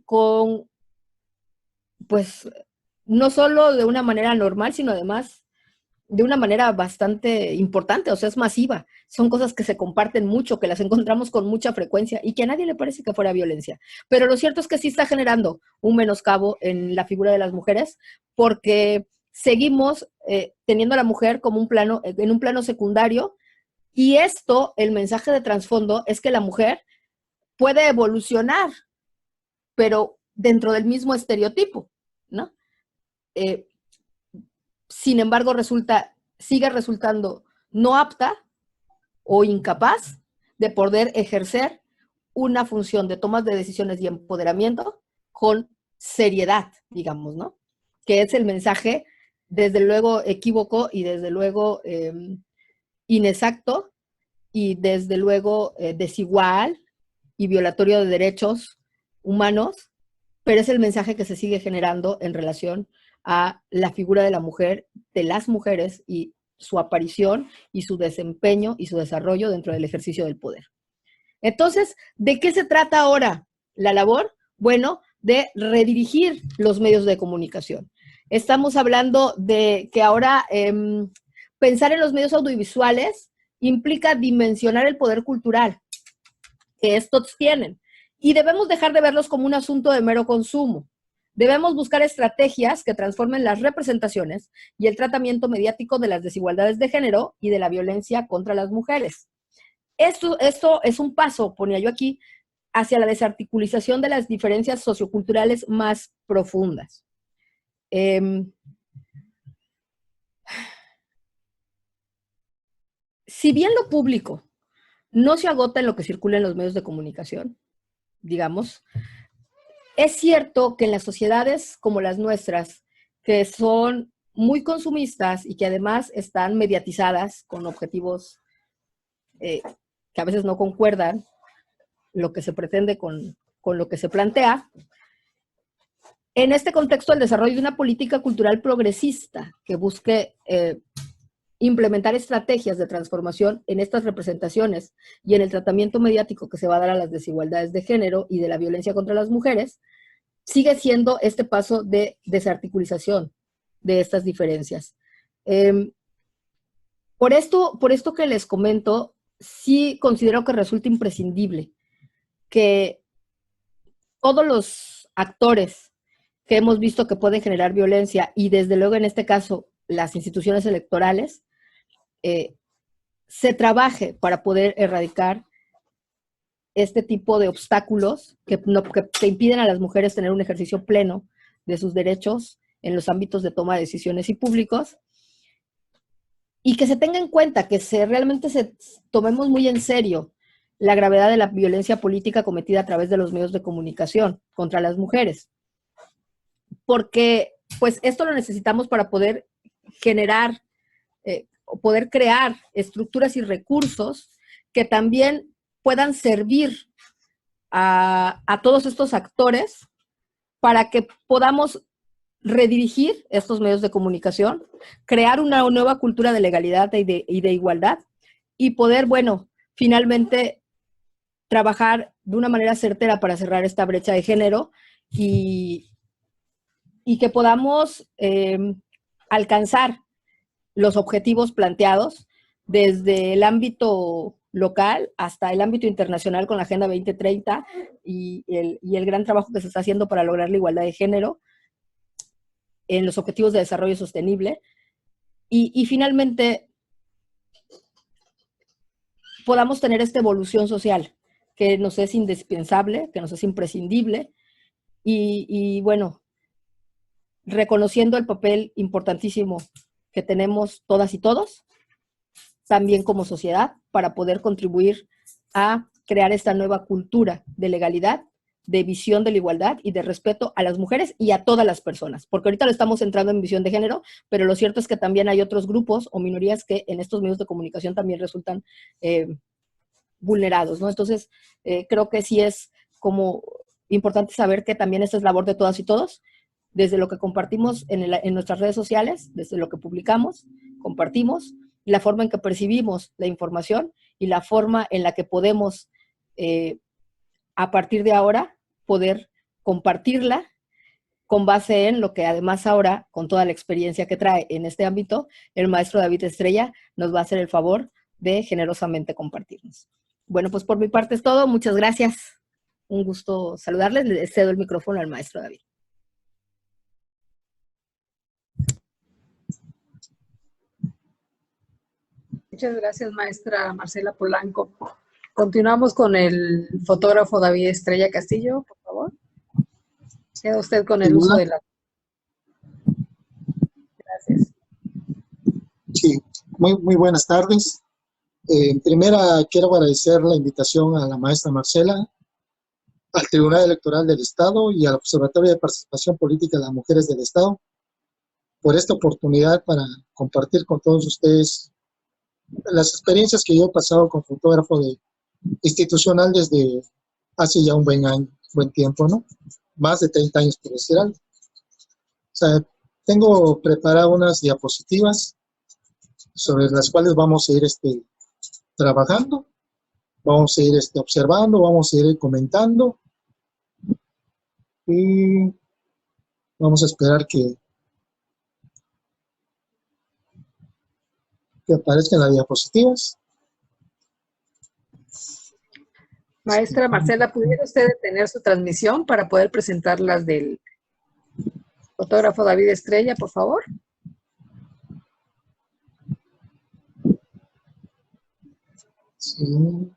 con, pues, no solo de una manera normal, sino además de una manera bastante importante, o sea, es masiva. Son cosas que se comparten mucho, que las encontramos con mucha frecuencia y que a nadie le parece que fuera violencia. Pero lo cierto es que sí está generando un menoscabo en la figura de las mujeres, porque seguimos teniendo a la mujer como en un plano secundario, y esto, el mensaje de trasfondo, es que la mujer puede evolucionar, pero dentro del mismo estereotipo, ¿no? Sin embargo, sigue resultando no apta o incapaz de poder ejercer una función de tomas de decisiones y empoderamiento con seriedad, digamos, ¿no? Que es el mensaje, desde luego, equívoco y desde luego inexacto y desde luego desigual y violatorio de derechos humanos, pero es el mensaje que se sigue generando en relación a la figura de la mujer, de las mujeres y su aparición y su desempeño y su desarrollo dentro del ejercicio del poder. Entonces, ¿de qué se trata ahora la labor? Bueno, de redirigir los medios de comunicación. Estamos hablando de que ahora pensar en los medios audiovisuales implica dimensionar el poder cultural que estos tienen. Y debemos dejar de verlos como un asunto de mero consumo. Debemos buscar estrategias que transformen las representaciones y el tratamiento mediático de las desigualdades de género y de la violencia contra las mujeres. Esto es un paso, ponía yo aquí, hacia la desarticulización de las diferencias socioculturales más profundas. Si bien lo público no se agota en lo que circula en los medios de comunicación, digamos, es cierto que en las sociedades como las nuestras, que son muy consumistas y que además están mediatizadas con objetivos que a veces no concuerdan lo que se pretende con lo que se plantea, en este contexto el desarrollo de una política cultural progresista que busque implementar estrategias de transformación en estas representaciones y en el tratamiento mediático que se va a dar a las desigualdades de género y de la violencia contra las mujeres, sigue siendo este paso de desarticulización de estas diferencias. Por esto que les comento, sí considero que resulta imprescindible que todos los actores que hemos visto que pueden generar violencia, y desde luego en este caso las instituciones electorales, se trabaje para poder erradicar este tipo de obstáculos que impiden a las mujeres tener un ejercicio pleno de sus derechos en los ámbitos de toma de decisiones y públicos, y que se tenga en cuenta que realmente tomemos muy en serio la gravedad de la violencia política cometida a través de los medios de comunicación contra las mujeres. Porque pues esto lo necesitamos para poder generar o poder crear estructuras y recursos que también puedan servir a todos estos actores para que podamos redirigir estos medios de comunicación, crear una nueva cultura de legalidad y de igualdad, y poder, bueno, finalmente trabajar de una manera certera para cerrar esta brecha de género y que podamos alcanzar los objetivos planteados desde el ámbito local hasta el ámbito internacional con la Agenda 2030 y el gran trabajo que se está haciendo para lograr la igualdad de género en los objetivos de desarrollo sostenible, y finalmente podamos tener esta evolución social que nos es indispensable, que nos es imprescindible, y bueno, reconociendo el papel importantísimo que tenemos todas y todos, también como sociedad, para poder contribuir a crear esta nueva cultura de legalidad, de visión de la igualdad y de respeto a las mujeres y a todas las personas. Porque ahorita lo estamos centrando en visión de género, pero lo cierto es que también hay otros grupos o minorías que en estos medios de comunicación también resultan vulnerados, ¿no? Entonces, creo que sí es como importante saber que también esta es labor de todas y todos, desde lo que compartimos en nuestras redes sociales, desde lo que publicamos, compartimos, la forma en que percibimos la información y la forma en la que podemos, a partir de ahora, poder compartirla con base en lo que además ahora, con toda la experiencia que trae en este ámbito, el maestro David Estrella nos va a hacer el favor de generosamente compartirnos. Bueno, pues por mi parte es todo. Muchas gracias. Un gusto saludarles. Le cedo el micrófono al maestro David. Muchas gracias, maestra Marcela Polanco. Continuamos con el fotógrafo David Estrella Castillo, por favor. Queda usted con el uso de la... Gracias. Sí, muy buenas tardes. En primera, quiero agradecer la invitación a la maestra Marcela, al Tribunal Electoral del Estado y al Observatorio de Participación Política de las Mujeres del Estado por esta oportunidad para compartir con todos ustedes las experiencias que yo he pasado como fotógrafo institucional desde hace ya un buen tiempo, ¿no? Más de 30 años, por decir algo. O sea, tengo preparadas unas diapositivas sobre las cuales vamos a ir trabajando, vamos a ir observando, vamos a ir comentando y vamos a esperar que que aparezcan las diapositivas. Maestra Marcela, ¿pudiera usted detener su transmisión para poder presentar las del fotógrafo David Estrella, por favor? Sí.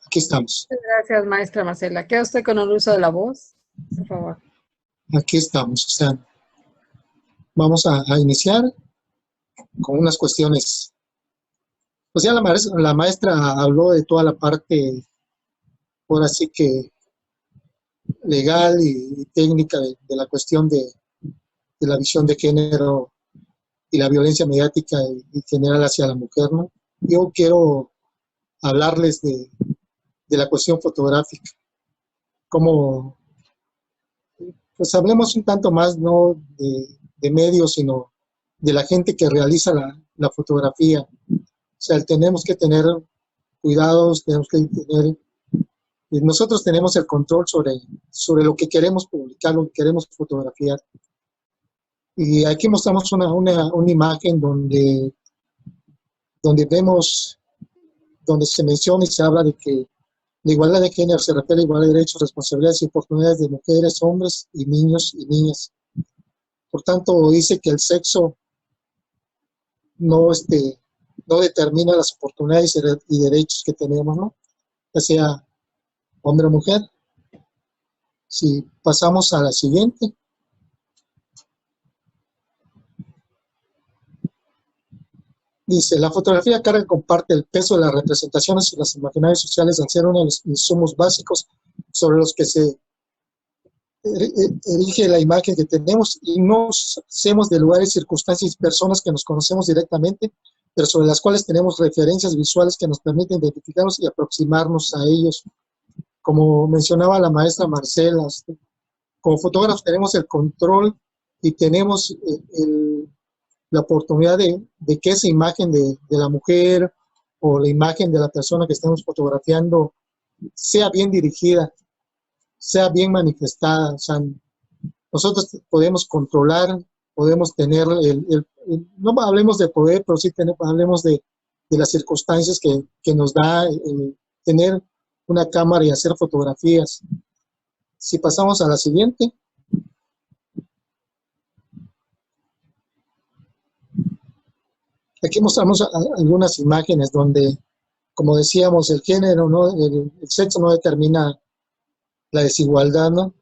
Aquí estamos. Muchas gracias, maestra Marcela. ¿Queda usted con el uso de la voz? Por favor. Aquí estamos. O sea, vamos a iniciar con unas cuestiones. Pues ya la maestra habló de toda la parte, ahora sí que legal y técnica de la cuestión de la visión de género y la violencia mediática en general hacia la mujer, ¿no? Yo quiero hablarles de la cuestión fotográfica. Como, pues hablemos un tanto más, no de medios, sino de la gente que realiza la fotografía. O sea, tenemos que tener cuidados, tenemos que tener... Nosotros tenemos el control sobre lo que queremos publicar, lo que queremos fotografiar. Y aquí mostramos una imagen donde vemos, donde se menciona y se habla de que la igualdad de género se refiere a igualdad de derechos, responsabilidades y oportunidades de mujeres, hombres y niños y niñas. Por tanto, dice que el sexo no determina las oportunidades y derechos que tenemos, ¿no? Ya sea hombre o mujer. Si pasamos a la siguiente. Dice, la fotografía carga con parte del peso de las representaciones y las imaginarias sociales al ser uno de los insumos básicos sobre los que se erige la imagen que tenemos, y nos hacemos de lugares, circunstancias y personas que nos conocemos directamente, pero sobre las cuales tenemos referencias visuales que nos permiten identificarnos y aproximarnos a ellos. Como mencionaba la maestra Marcela, como fotógrafos tenemos el control y tenemos la oportunidad de que esa imagen de la mujer o la imagen de la persona que estemos fotografiando sea bien dirigida, sea bien manifestada. O sea, nosotros podemos controlar, podemos tener, no hablemos de poder, pero sí hablemos de las circunstancias que nos da tener una cámara y hacer fotografías. Si pasamos a la siguiente. Aquí mostramos algunas imágenes donde, como decíamos, el género, ¿no? El sexo no determina la desigualdad, ¿no?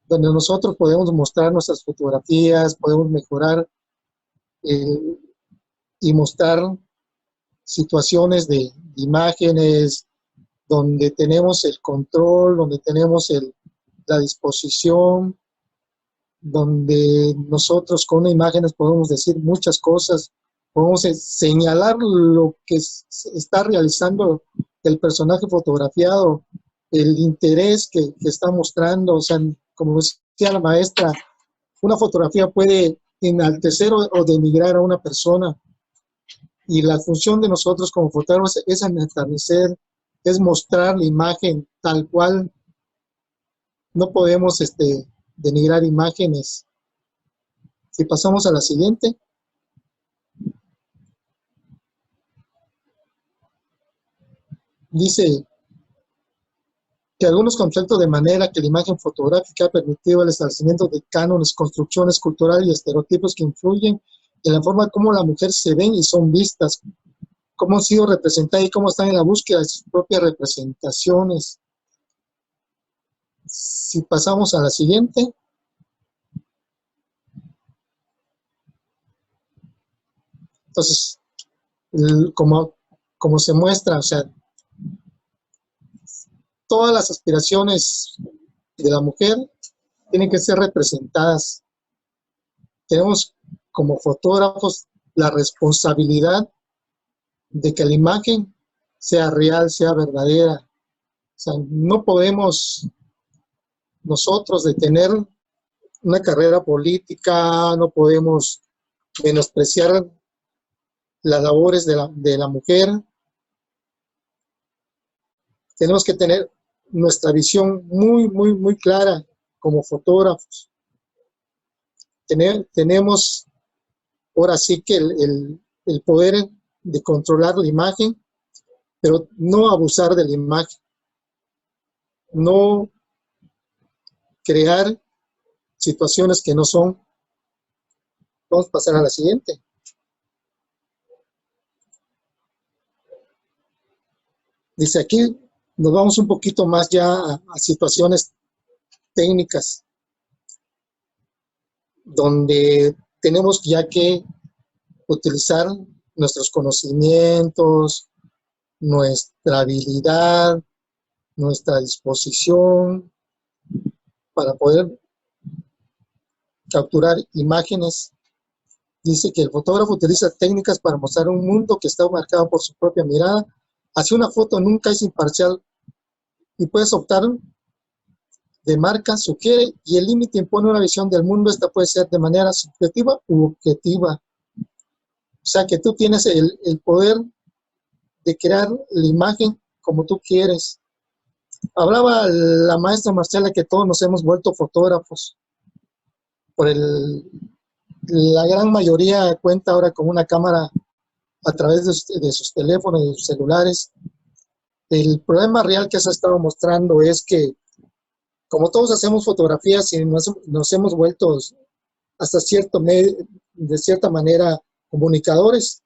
Donde nosotros podemos mostrar nuestras fotografías, podemos mejorar y mostrar situaciones de imágenes donde tenemos el control, donde tenemos la disposición, donde nosotros con imágenes podemos decir muchas cosas, podemos señalar lo que está realizando el personaje fotografiado, el interés que está mostrando. O sea, como decía la maestra, una fotografía puede enaltecer o denigrar a una persona, y la función de nosotros como fotógrafos es enaltecer, es mostrar la imagen tal cual. No podemos denigrar imágenes. Si pasamos a la siguiente. Dice que algunos conceptos de manera que la imagen fotográfica ha permitido el establecimiento de cánones, construcciones culturales y estereotipos que influyen en la forma como la mujer se ven y son vistas, cómo han sido representadas y cómo están en la búsqueda de sus propias representaciones. Si pasamos a la siguiente. Entonces, como se muestra, o sea, todas las aspiraciones de la mujer tienen que ser representadas. Tenemos como fotógrafos la responsabilidad de que la imagen sea real, sea verdadera. O sea, no podemos nosotros de tener una carrera política, no podemos menospreciar las labores de la mujer. Tenemos que tener nuestra visión muy clara como fotógrafos. Tenemos ahora sí que el poder de controlar la imagen, pero no abusar de la imagen. No crear situaciones que no son. Vamos a pasar a la siguiente. Dice aquí, nos vamos un poquito más ya a situaciones técnicas, donde tenemos ya que utilizar nuestros conocimientos, nuestra habilidad, nuestra disposición para poder capturar imágenes. Dice que el fotógrafo utiliza técnicas para mostrar un mundo que está marcado por su propia mirada. Así una foto nunca es imparcial y puedes optar de marca, sugiere y el límite impone una visión del mundo. Esta puede ser de manera subjetiva u objetiva. O sea que tú tienes el poder de crear la imagen como tú quieres. Hablaba la maestra Marcela que todos nos hemos vuelto fotógrafos. La gran mayoría cuenta ahora con una cámara a través de sus teléfonos, de sus celulares. El problema real que se ha estado mostrando es que como todos hacemos fotografías y nos hemos vuelto hasta de cierta manera comunicadores,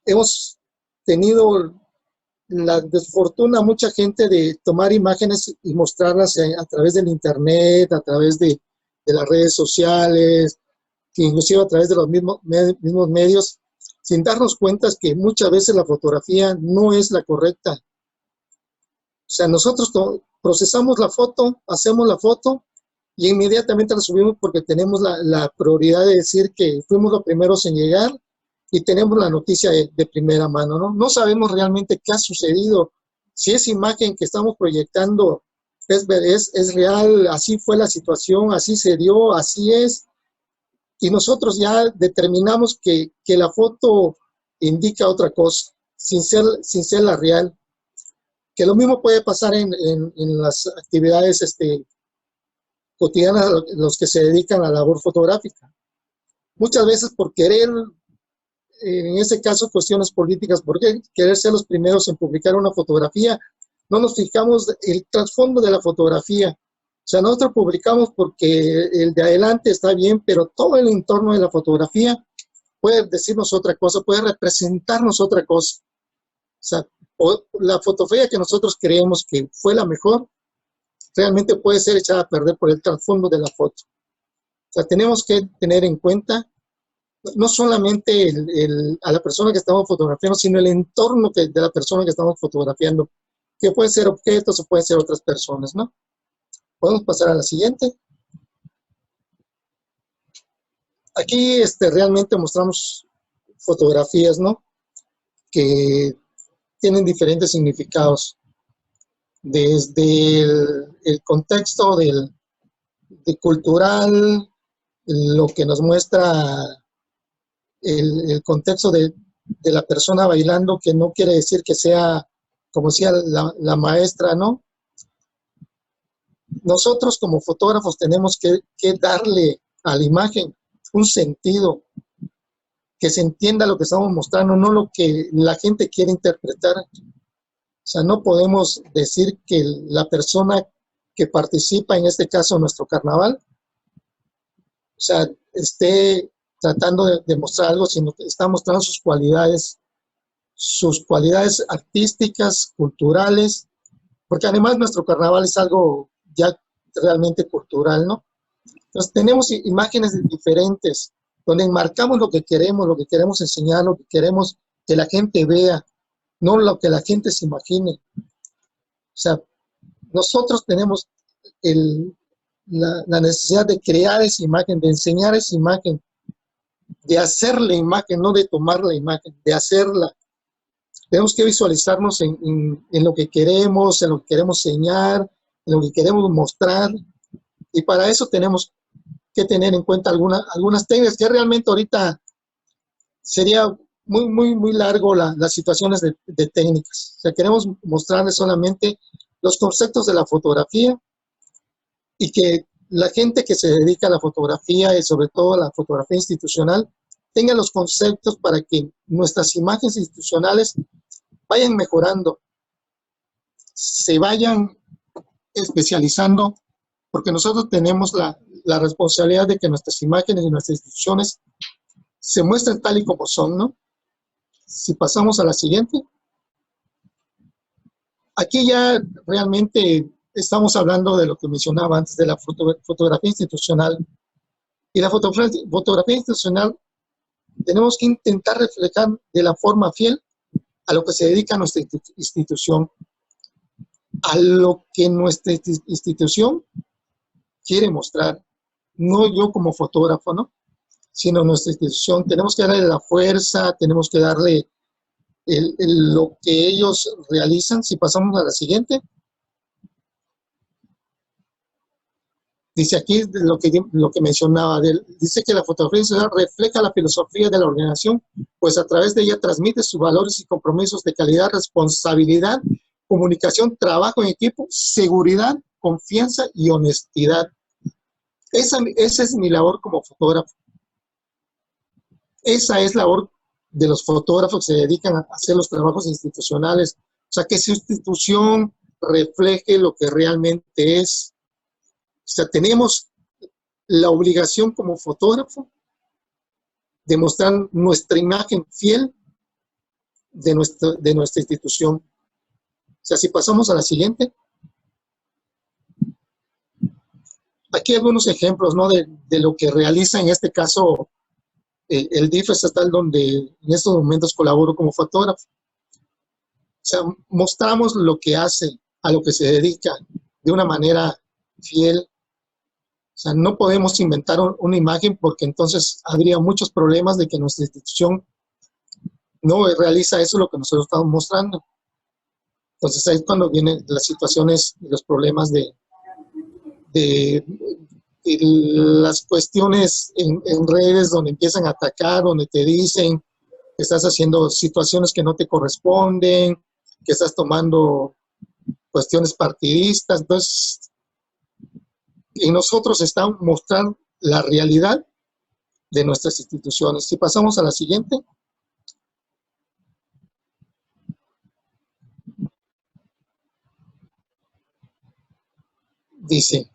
hemos tenido la desfortuna mucha gente de tomar imágenes y mostrarlas a través del internet, a través de las redes sociales, inclusive a través de los mismos medios, sin darnos cuenta que muchas veces la fotografía no es la correcta. O sea, nosotros procesamos la foto, hacemos la foto y inmediatamente la subimos porque tenemos la prioridad de decir que fuimos los primeros en llegar y tenemos la noticia de primera mano, ¿no? No sabemos realmente qué ha sucedido, si esa imagen que estamos proyectando es real, así fue la situación, así se dio, así es. Y nosotros ya determinamos que la foto indica otra cosa, sin ser la real. Que lo mismo puede pasar en las actividades cotidianas, los que se dedican a la labor fotográfica. Muchas veces por querer, en ese caso cuestiones políticas, por querer ser los primeros en publicar una fotografía, no nos fijamos el trasfondo de la fotografía. O sea, nosotros publicamos porque el de adelante está bien, pero todo el entorno de la fotografía puede decirnos otra cosa, puede representarnos otra cosa. O sea, la fotografía que nosotros creemos que fue la mejor, realmente puede ser echada a perder por el trasfondo de la foto. O sea, tenemos que tener en cuenta no solamente a la persona que estamos fotografiando, sino el entorno de la persona que estamos fotografiando, que pueden ser objetos o pueden ser otras personas, ¿no? Podemos pasar a la siguiente. Aquí realmente mostramos fotografías, ¿no? Que tienen diferentes significados. Desde el contexto de cultural, lo que nos muestra el contexto de la persona bailando, que no quiere decir que sea, como decía la maestra, ¿no? Nosotros como fotógrafos tenemos que darle a la imagen un sentido, que se entienda lo que estamos mostrando, no lo que la gente quiere interpretar. O sea, no podemos decir que la persona que participa, en este caso en nuestro carnaval, o sea, esté tratando de mostrar algo, sino que está mostrando sus cualidades artísticas, culturales, porque además nuestro carnaval es algo ya realmente cultural, ¿no? Entonces tenemos imágenes diferentes, donde enmarcamos lo que queremos enseñar, lo que queremos que la gente vea, no lo que la gente se imagine. O sea, nosotros tenemos la necesidad de crear esa imagen, de enseñar esa imagen, de hacer la imagen, no de tomar la imagen, de hacerla. Tenemos que visualizarnos en lo que queremos, en lo que queremos enseñar, en lo que queremos mostrar, y para eso tenemos que tener en cuenta algunas técnicas que realmente ahorita sería muy largo las situaciones de técnicas. O sea, queremos mostrarles solamente los conceptos de la fotografía y que la gente que se dedica a la fotografía y sobre todo a la fotografía institucional tenga los conceptos para que nuestras imágenes institucionales vayan mejorando, se vayan especializando, porque nosotros tenemos la responsabilidad de que nuestras imágenes y nuestras instituciones se muestren tal y como son, ¿no? Si pasamos a la siguiente. Aquí ya realmente estamos hablando de lo que mencionaba antes de la fotografía institucional. Y la fotografía institucional tenemos que intentar reflejar de la forma fiel a lo que se dedica nuestra institución, a lo que nuestra institución quiere mostrar. No yo como fotógrafo, ¿no? Sino nuestra institución. Tenemos que darle la fuerza, tenemos que darle lo que ellos realizan. Si pasamos a la siguiente. Dice aquí lo que mencionaba, dice que la fotografía institucional refleja la filosofía de la organización, pues a través de ella transmite sus valores y compromisos de calidad, responsabilidad, comunicación, trabajo en equipo, seguridad, confianza y honestidad. Esa es mi labor como fotógrafo. Esa es la labor de los fotógrafos que se dedican a hacer los trabajos institucionales. O sea, que su institución refleje lo que realmente es. O sea, tenemos la obligación como fotógrafo de mostrar nuestra imagen fiel de nuestra institución. O sea, si pasamos a la siguiente. Aquí hay algunos ejemplos, ¿no? de lo que realiza en este caso el DIF estatal, donde en estos momentos colaboro como fotógrafo. O sea, mostramos lo que hace, a lo que se dedica de una manera fiel. O sea, no podemos inventar una imagen porque entonces habría muchos problemas de que nuestra institución no realiza eso lo que nosotros estamos mostrando. Entonces ahí es cuando vienen las situaciones y los problemas de las cuestiones en redes donde empiezan a atacar, donde te dicen que estás haciendo situaciones que no te corresponden, que estás tomando cuestiones partidistas. Entonces, y nosotros estamos mostrando la realidad de nuestras instituciones. Si pasamos a la siguiente. Dice,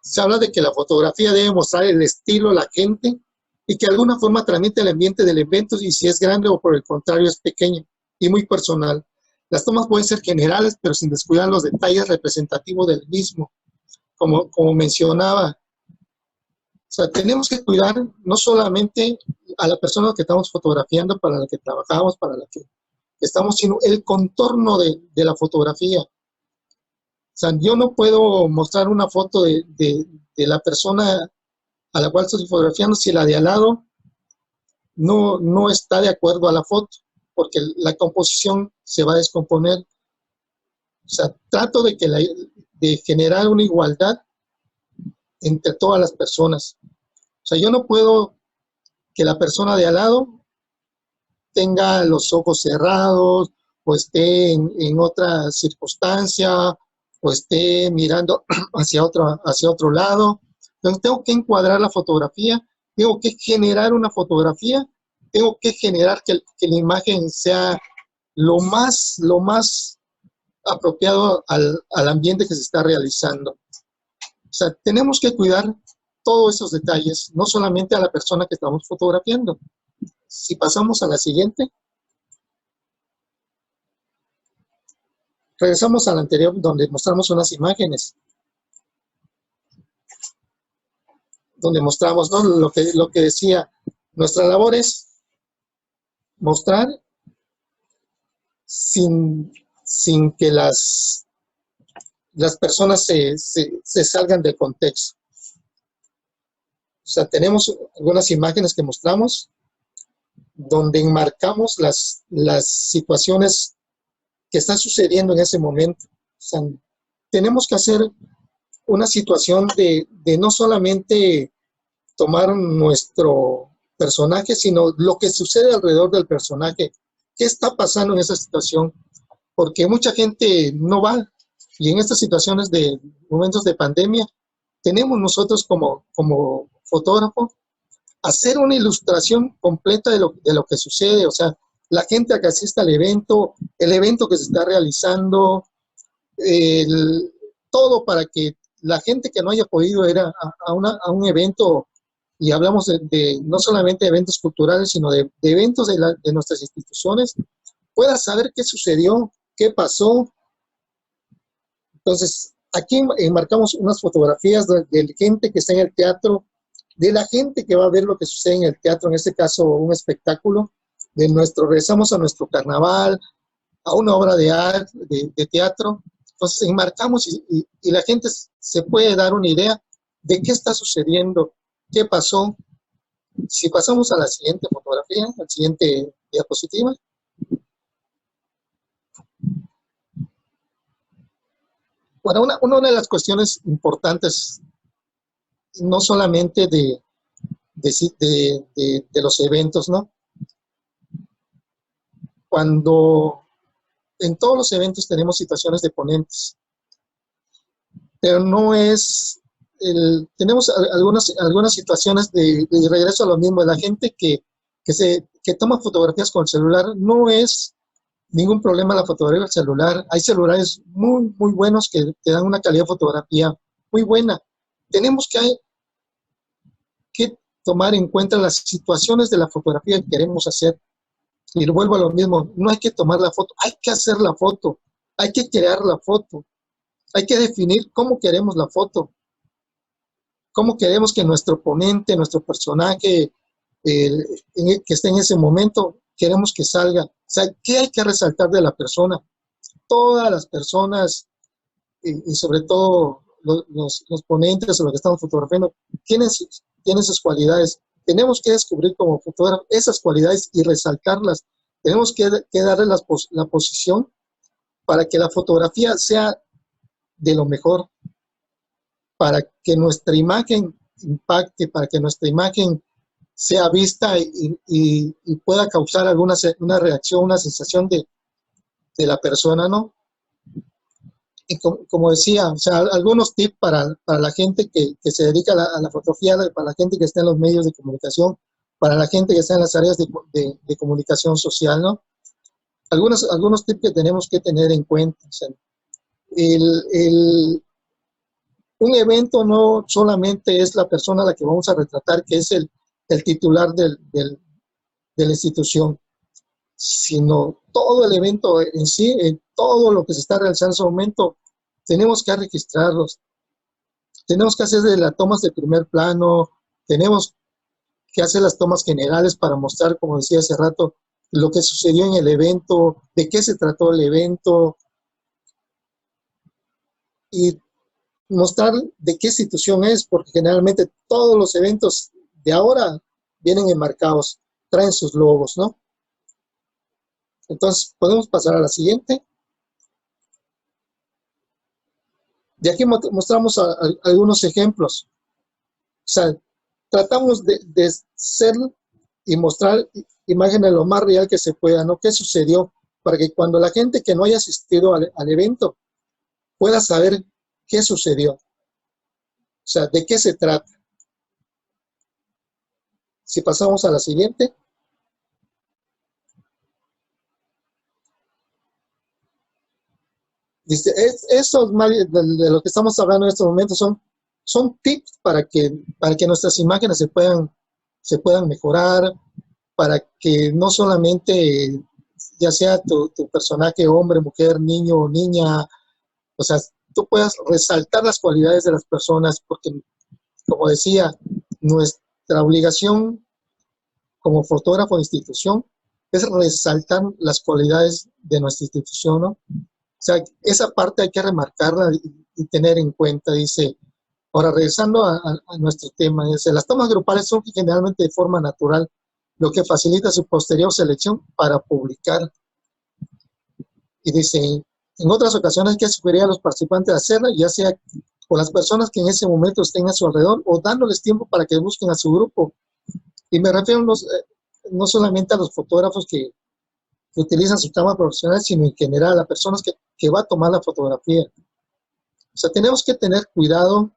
se habla de que la fotografía debe mostrar el estilo, la gente, y que de alguna forma transmite el ambiente del evento, y si es grande o por el contrario es pequeño y muy personal. Las tomas pueden ser generales, pero sin descuidar los detalles representativos del mismo. Como mencionaba, o sea, tenemos que cuidar no solamente a la persona que estamos fotografiando, para la que trabajamos, para la que estamos, sino el contorno de la fotografía. O sea, yo no puedo mostrar una foto de la persona a la cual estoy fotografiando si la de al lado no está de acuerdo a la foto, porque la composición se va a descomponer. O sea, trato de generar una igualdad entre todas las personas. O sea, yo no puedo que la persona de al lado tenga los ojos cerrados, o esté en otra circunstancia, o esté mirando hacia otro lado. Entonces tengo que encuadrar la fotografía, tengo que generar una fotografía, tengo que generar que la imagen sea lo más apropiado al ambiente que se está realizando. O sea, tenemos que cuidar todos esos detalles, no solamente a la persona que estamos fotografiando. Si pasamos a la siguiente. Regresamos a la anterior, donde mostramos unas imágenes. Donde mostramos, ¿no?, lo que decía, nuestra labor es mostrar sin que las personas se salgan del contexto. O sea, tenemos algunas imágenes que mostramos donde enmarcamos las situaciones que están sucediendo en ese momento. O sea, tenemos que hacer una situación de no solamente tomar nuestro personaje, sino lo que sucede alrededor del personaje. ¿Qué está pasando en esa situación? Porque mucha gente no va, y en estas situaciones de momentos de pandemia, tenemos nosotros como fotógrafo hacer una ilustración completa de lo que sucede, o sea, la gente que asista al evento, el evento que se está realizando, todo para que la gente que no haya podido ir a un evento, y hablamos de no solamente de eventos culturales, sino de eventos de nuestras instituciones, pueda saber qué sucedió, qué pasó. Entonces, aquí marcamos unas fotografías de gente que está en el teatro, de la gente que va a ver lo que sucede en el teatro, en este caso un espectáculo, regresamos a nuestro carnaval, a una obra de arte, de teatro. Entonces, enmarcamos y la gente se puede dar una idea de qué está sucediendo, qué pasó. Si pasamos a la siguiente fotografía, a la siguiente diapositiva. Bueno, una de las cuestiones importantes, no solamente de los eventos, ¿no? Cuando en todos los eventos tenemos situaciones de ponentes, pero no es, tenemos algunas situaciones de regreso a lo mismo, de la gente que toma fotografías con el celular. No es ningún problema la fotografía del celular. Hay celulares muy, muy buenos que te dan una calidad de fotografía muy buena. Tenemos que tomar en cuenta las situaciones de la fotografía que queremos hacer. Y vuelvo a lo mismo, no hay que tomar la foto, hay que hacer la foto, hay que crear la foto, hay que definir cómo queremos la foto, cómo queremos que nuestro ponente, nuestro personaje que esté en ese momento, queremos que salga. O sea, ¿qué hay que resaltar de la persona? Todas las personas, y sobre todo los ponentes o los que estamos fotografiando, tienen sus cualidades. Tenemos que descubrir como fotógrafo esas cualidades y resaltarlas. Tenemos que darle la posición para que la fotografía sea de lo mejor, para que nuestra imagen impacte, para que nuestra imagen sea vista y pueda causar una reacción, una sensación de la persona, ¿no? Y como decía, o sea, algunos tips para la gente que se dedica a la fotografía, para la gente que está en los medios de comunicación, para la gente que está en las áreas de comunicación social, ¿no? Algunos tips que tenemos que tener en cuenta. O sea, un evento no solamente es la persona a la que vamos a retratar, que es el titular de la institución, sino todo el evento en sí, todo lo que se está realizando en ese momento, tenemos que registrarlos. Tenemos que hacer las tomas de primer plano, tenemos que hacer las tomas generales para mostrar, como decía hace rato, lo que sucedió en el evento, de qué se trató el evento, y mostrar de qué institución es, porque generalmente todos los eventos de ahora vienen enmarcados, traen sus logos, ¿no? Entonces, podemos pasar a la siguiente. De aquí mostramos algunos ejemplos. O sea, tratamos de ser y mostrar imágenes lo más real que se pueda, ¿no? ¿Qué sucedió? Para que cuando la gente que no haya asistido al evento pueda saber qué sucedió. O sea, ¿de qué se trata? Si pasamos a la siguiente. Dice, esos de lo que estamos hablando en estos momentos son tips para que nuestras imágenes se puedan mejorar, para que no solamente, ya sea tu personaje, hombre, mujer, niño o niña, o sea, tú puedas resaltar las cualidades de las personas, porque, como decía, nuestra obligación como fotógrafo de institución es resaltar las cualidades de nuestra institución, ¿no? O sea, esa parte hay que remarcarla y tener en cuenta. Dice, ahora regresando a nuestro tema, dice, las tomas grupales son generalmente de forma natural, lo que facilita su posterior selección para publicar. Y dice, En otras ocasiones hay que sugerir a los participantes a hacerla, ya sea con las personas que en ese momento estén a su alrededor o dándoles tiempo para que busquen a su grupo. Y me refiero no solamente a los fotógrafos que utilizan su cámara profesional, sino en general a las personas que va a tomar la fotografía. O sea, tenemos que tener cuidado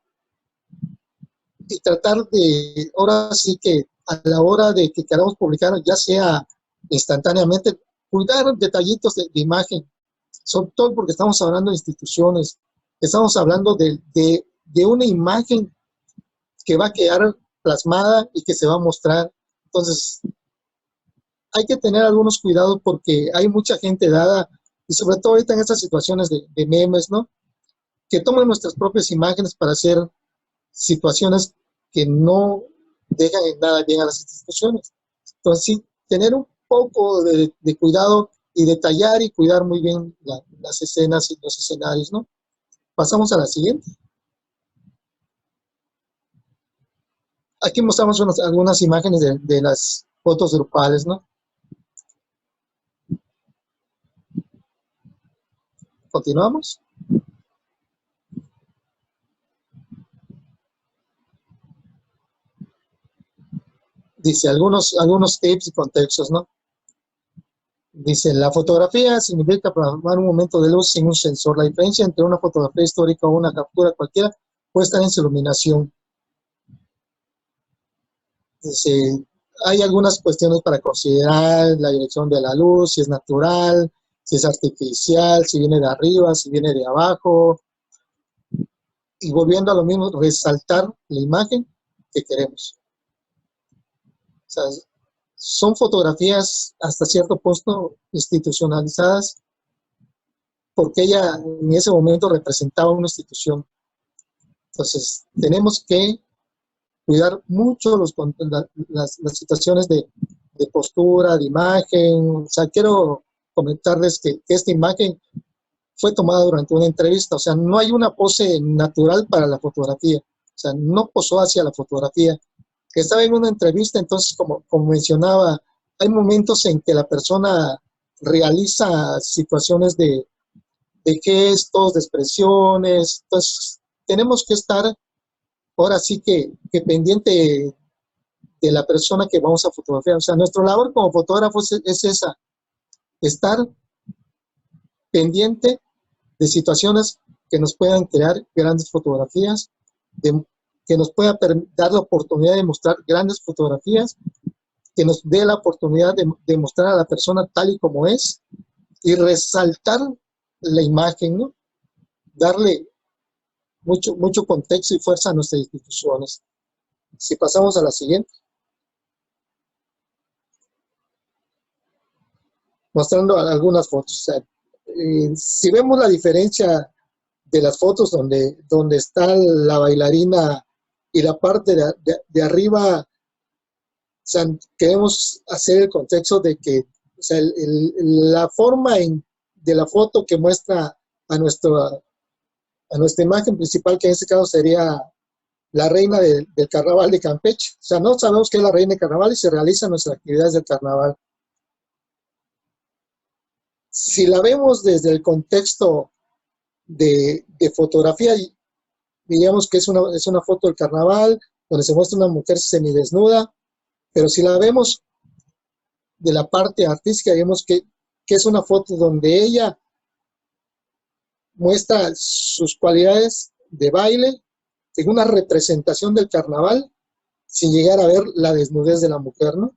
y tratar de, ahora sí que a la hora de que queramos publicar, ya sea instantáneamente, cuidar detallitos de imagen, sobre todo porque estamos hablando de instituciones, estamos hablando de una imagen que va a quedar plasmada y que se va a mostrar. Entonces, hay que tener algunos cuidados porque hay mucha gente dada, y sobre todo ahorita en estas situaciones de memes, ¿no? Que toman nuestras propias imágenes para hacer situaciones que no dejan en nada bien a las instituciones. Entonces, sí, tener un poco de cuidado y detallar y cuidar muy bien las escenas y los escenarios, ¿no? Pasamos a la siguiente. Aquí mostramos algunas imágenes de las fotos grupales, ¿no? Continuamos. Dice algunos tips y contextos, ¿no? Dice, la fotografía significa plasmar un momento de luz sin un sensor. La diferencia entre una fotografía histórica o una captura cualquiera puede estar en su iluminación. Dice, hay algunas cuestiones para considerar: la dirección de la luz, si es natural, si es artificial, si viene de arriba, si viene de abajo. Y volviendo a lo mismo, resaltar la imagen que queremos. O sea, son fotografías hasta cierto punto institucionalizadas porque ella en ese momento representaba una institución. Entonces, tenemos que cuidar mucho las situaciones de postura, de imagen. O sea, quiero comentarles que esta imagen fue tomada durante una entrevista. O sea, no hay una pose natural para la fotografía. O sea, no posó hacia la fotografía. Estaba en una entrevista, entonces, como mencionaba, hay momentos en que la persona realiza situaciones de gestos, de expresiones. Entonces, tenemos que estar ahora sí que pendiente de la persona que vamos a fotografiar. O sea, nuestra labor como fotógrafos es esa, estar pendiente de situaciones que nos puedan crear grandes fotografías, que nos pueda dar la oportunidad de mostrar grandes fotografías, que nos dé la oportunidad de mostrar a la persona tal y como es y resaltar la imagen, ¿no? Darle mucho contexto y fuerza a nuestras instituciones. Si pasamos a la siguiente. Mostrando algunas fotos. O sea, si vemos la diferencia de las fotos donde está la bailarina y la parte de arriba, o sea, queremos hacer el contexto de que, o sea, la forma de la foto que muestra a nuestra imagen principal, que en este caso sería la reina del carnaval de Campeche. O sea, no sabemos qué es la reina del carnaval y se realizan nuestras actividades del carnaval. Si la vemos desde el contexto de fotografía, digamos que es una foto del carnaval donde se muestra una mujer semidesnuda, pero si la vemos de la parte artística, vemos que es una foto donde ella muestra sus cualidades de baile en una representación del carnaval sin llegar a ver la desnudez de la mujer, ¿no?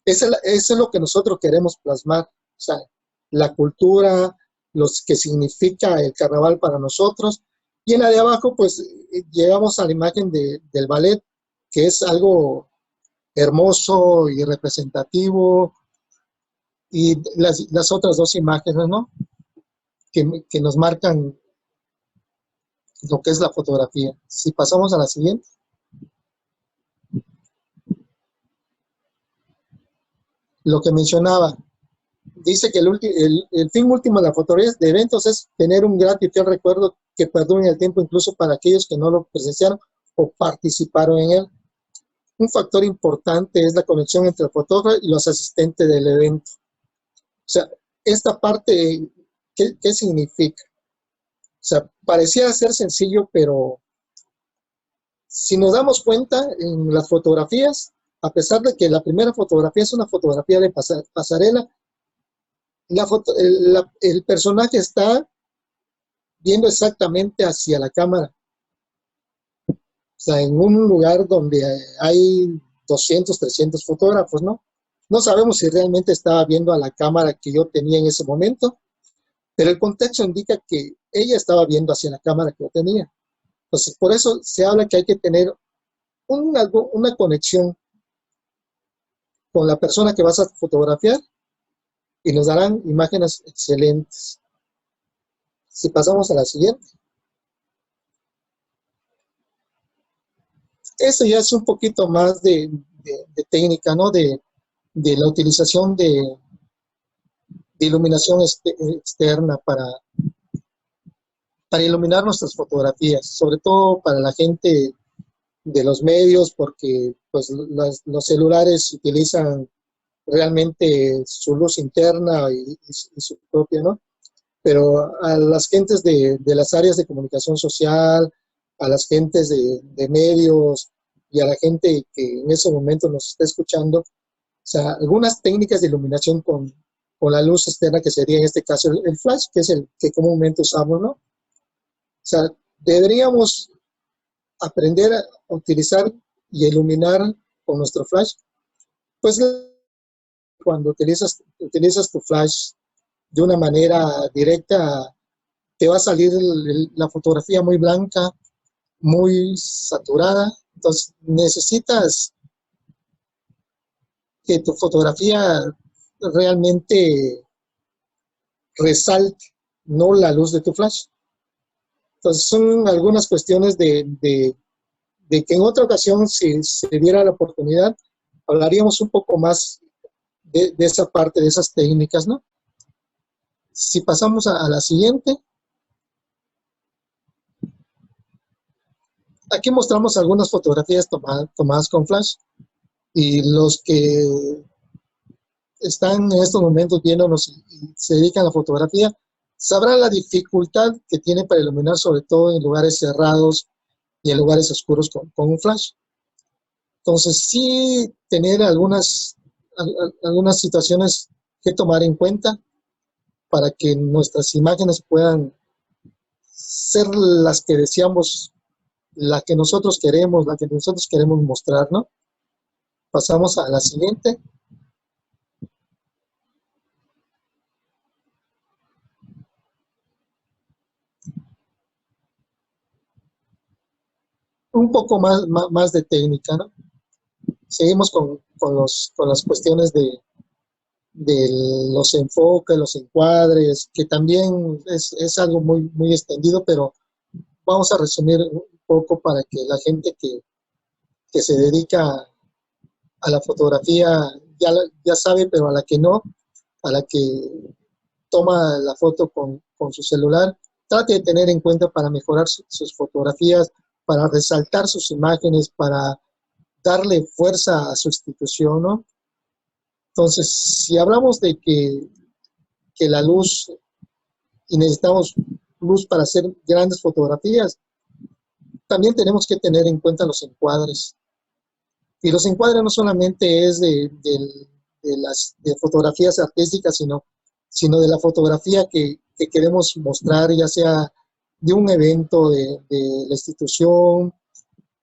Eso es lo que nosotros queremos plasmar. O sea, la cultura, lo que significa el carnaval para nosotros. Y en la de abajo, pues, llegamos a la imagen del ballet, que es algo hermoso y representativo. Y las otras dos imágenes, ¿no? Que nos marcan lo que es la fotografía. Si pasamos a la siguiente. Lo que mencionaba, dice que el fin último de la fotografía de eventos es tener un grato y fiel recuerdo que perdure en el tiempo, incluso para aquellos que no lo presenciaron o participaron en él. Un factor importante es la conexión entre el fotógrafo y los asistentes del evento. O sea, esta parte ¿qué significa? O sea, parecía ser sencillo, pero si nos damos cuenta en las fotografías, a pesar de que la primera fotografía es una fotografía de pasarela, el personaje está viendo exactamente hacia la cámara. O sea, en un lugar donde hay 200, 300 fotógrafos, ¿no? No sabemos si realmente estaba viendo a la cámara que yo tenía en ese momento, pero el contexto indica que ella estaba viendo hacia la cámara que yo tenía. Entonces, por eso se habla que hay que tener una conexión con la persona que vas a fotografiar y nos darán imágenes excelentes. Si pasamos a la siguiente. Eso ya es un poquito más de técnica, ¿no? De la utilización de iluminación externa para iluminar nuestras fotografías, sobre todo para la gente de los medios, porque pues los celulares utilizan realmente su luz interna y su propia, ¿no? Pero a las gentes de las áreas de comunicación social, a las gentes de medios y a la gente que en ese momento nos está escuchando, o sea, algunas técnicas de iluminación con la luz externa, que sería en este caso el flash, que es el que comúnmente usamos, ¿no? O sea, deberíamos aprender a utilizar y iluminar con nuestro flash. Pues cuando utilizas tu flash de una manera directa, te va a salir la fotografía muy blanca, muy saturada. Entonces necesitas que tu fotografía realmente resalte, no la luz de tu flash. Entonces son algunas cuestiones de que en otra ocasión, si se diera la oportunidad, hablaríamos un poco más de esa parte, de esas técnicas, ¿no? Si pasamos a la siguiente. Aquí mostramos algunas fotografías tomadas con flash. Y los que están en estos momentos viéndonos y se dedican a la fotografía, sabrán la dificultad que tiene para iluminar, sobre todo en lugares cerrados y en lugares oscuros con un flash. Entonces, sí tener algunas situaciones que tomar en cuenta para que nuestras imágenes puedan ser las que deseamos, la que nosotros queremos mostrar, ¿no? Pasamos a la siguiente. Un poco más de técnica, ¿no? Seguimos con las cuestiones de los enfoques, los encuadres, que también es algo muy extendido, pero vamos a resumir un poco para que la gente que se dedica a la fotografía ya sabe, pero a la que no, a la que toma la foto con su celular, trate de tener en cuenta para mejorar sus fotografías, para resaltar sus imágenes, para darle fuerza a su institución, ¿no? Entonces, si hablamos de que la luz, y necesitamos luz para hacer grandes fotografías, también tenemos que tener en cuenta los encuadres. Y los encuadres no solamente es de fotografías artísticas, sino de la fotografía que queremos mostrar, ya sea de un evento de la institución,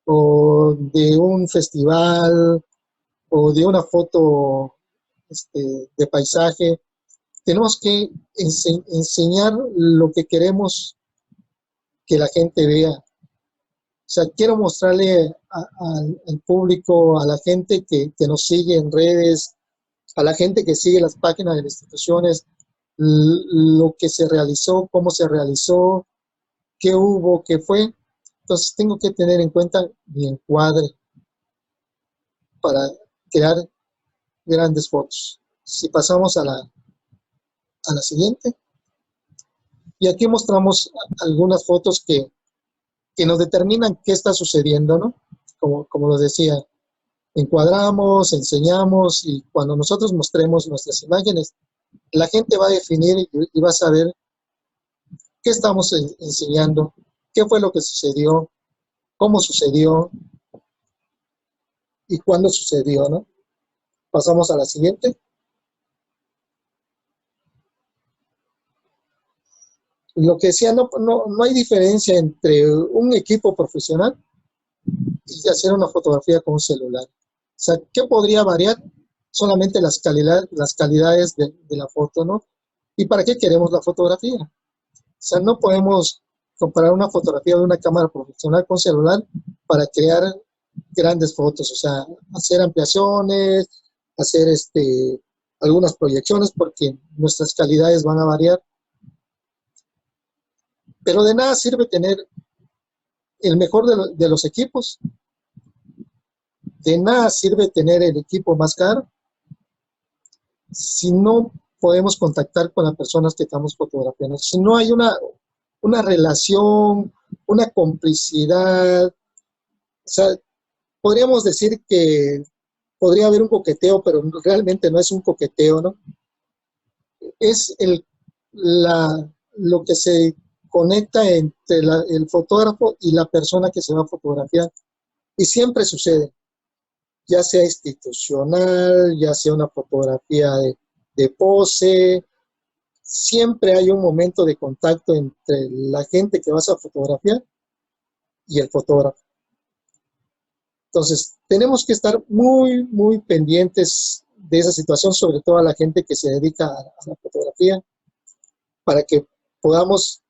o de un festival, o de una foto de paisaje. Tenemos que enseñar lo que queremos que la gente vea. O sea, quiero mostrarle al público, a la gente que nos sigue en redes, a la gente que sigue las páginas de las instituciones, lo que se realizó, cómo se realizó, qué hubo, qué fue. Entonces tengo que tener en cuenta mi encuadre para crear grandes fotos. Si pasamos a la siguiente. Y aquí mostramos algunas fotos que nos determinan qué está sucediendo, ¿no? Como lo decía, encuadramos, enseñamos, y cuando nosotros mostremos nuestras imágenes, la gente va a definir y va a saber qué estamos enseñando, qué fue lo que sucedió, cómo sucedió y cuándo sucedió, ¿no? Pasamos a la siguiente. Lo que decía, no hay diferencia entre un equipo profesional y hacer una fotografía con un celular. O sea, ¿qué podría variar? Solamente las calidades de la foto, ¿no? ¿Y para qué queremos la fotografía? O sea, no podemos comparar una fotografía de una cámara profesional con celular para crear grandes fotos, o sea, hacer ampliaciones, hacer algunas proyecciones, porque nuestras calidades van a variar. Pero de nada sirve tener el mejor de los equipos. De nada sirve tener el equipo más caro si no podemos contactar con las personas que estamos fotografiando. Si no hay una relación, una complicidad. O sea, podríamos decir que podría haber un coqueteo, pero realmente no es un coqueteo, ¿no? Es lo que se conecta entre el fotógrafo y la persona que se va a fotografiar. Y siempre sucede, ya sea institucional, ya sea una fotografía de pose, siempre hay un momento de contacto entre la gente que vas a fotografiar y el fotógrafo. Entonces, tenemos que estar muy, muy pendientes de esa situación, sobre todo a la gente que se dedica a la fotografía, para que podamos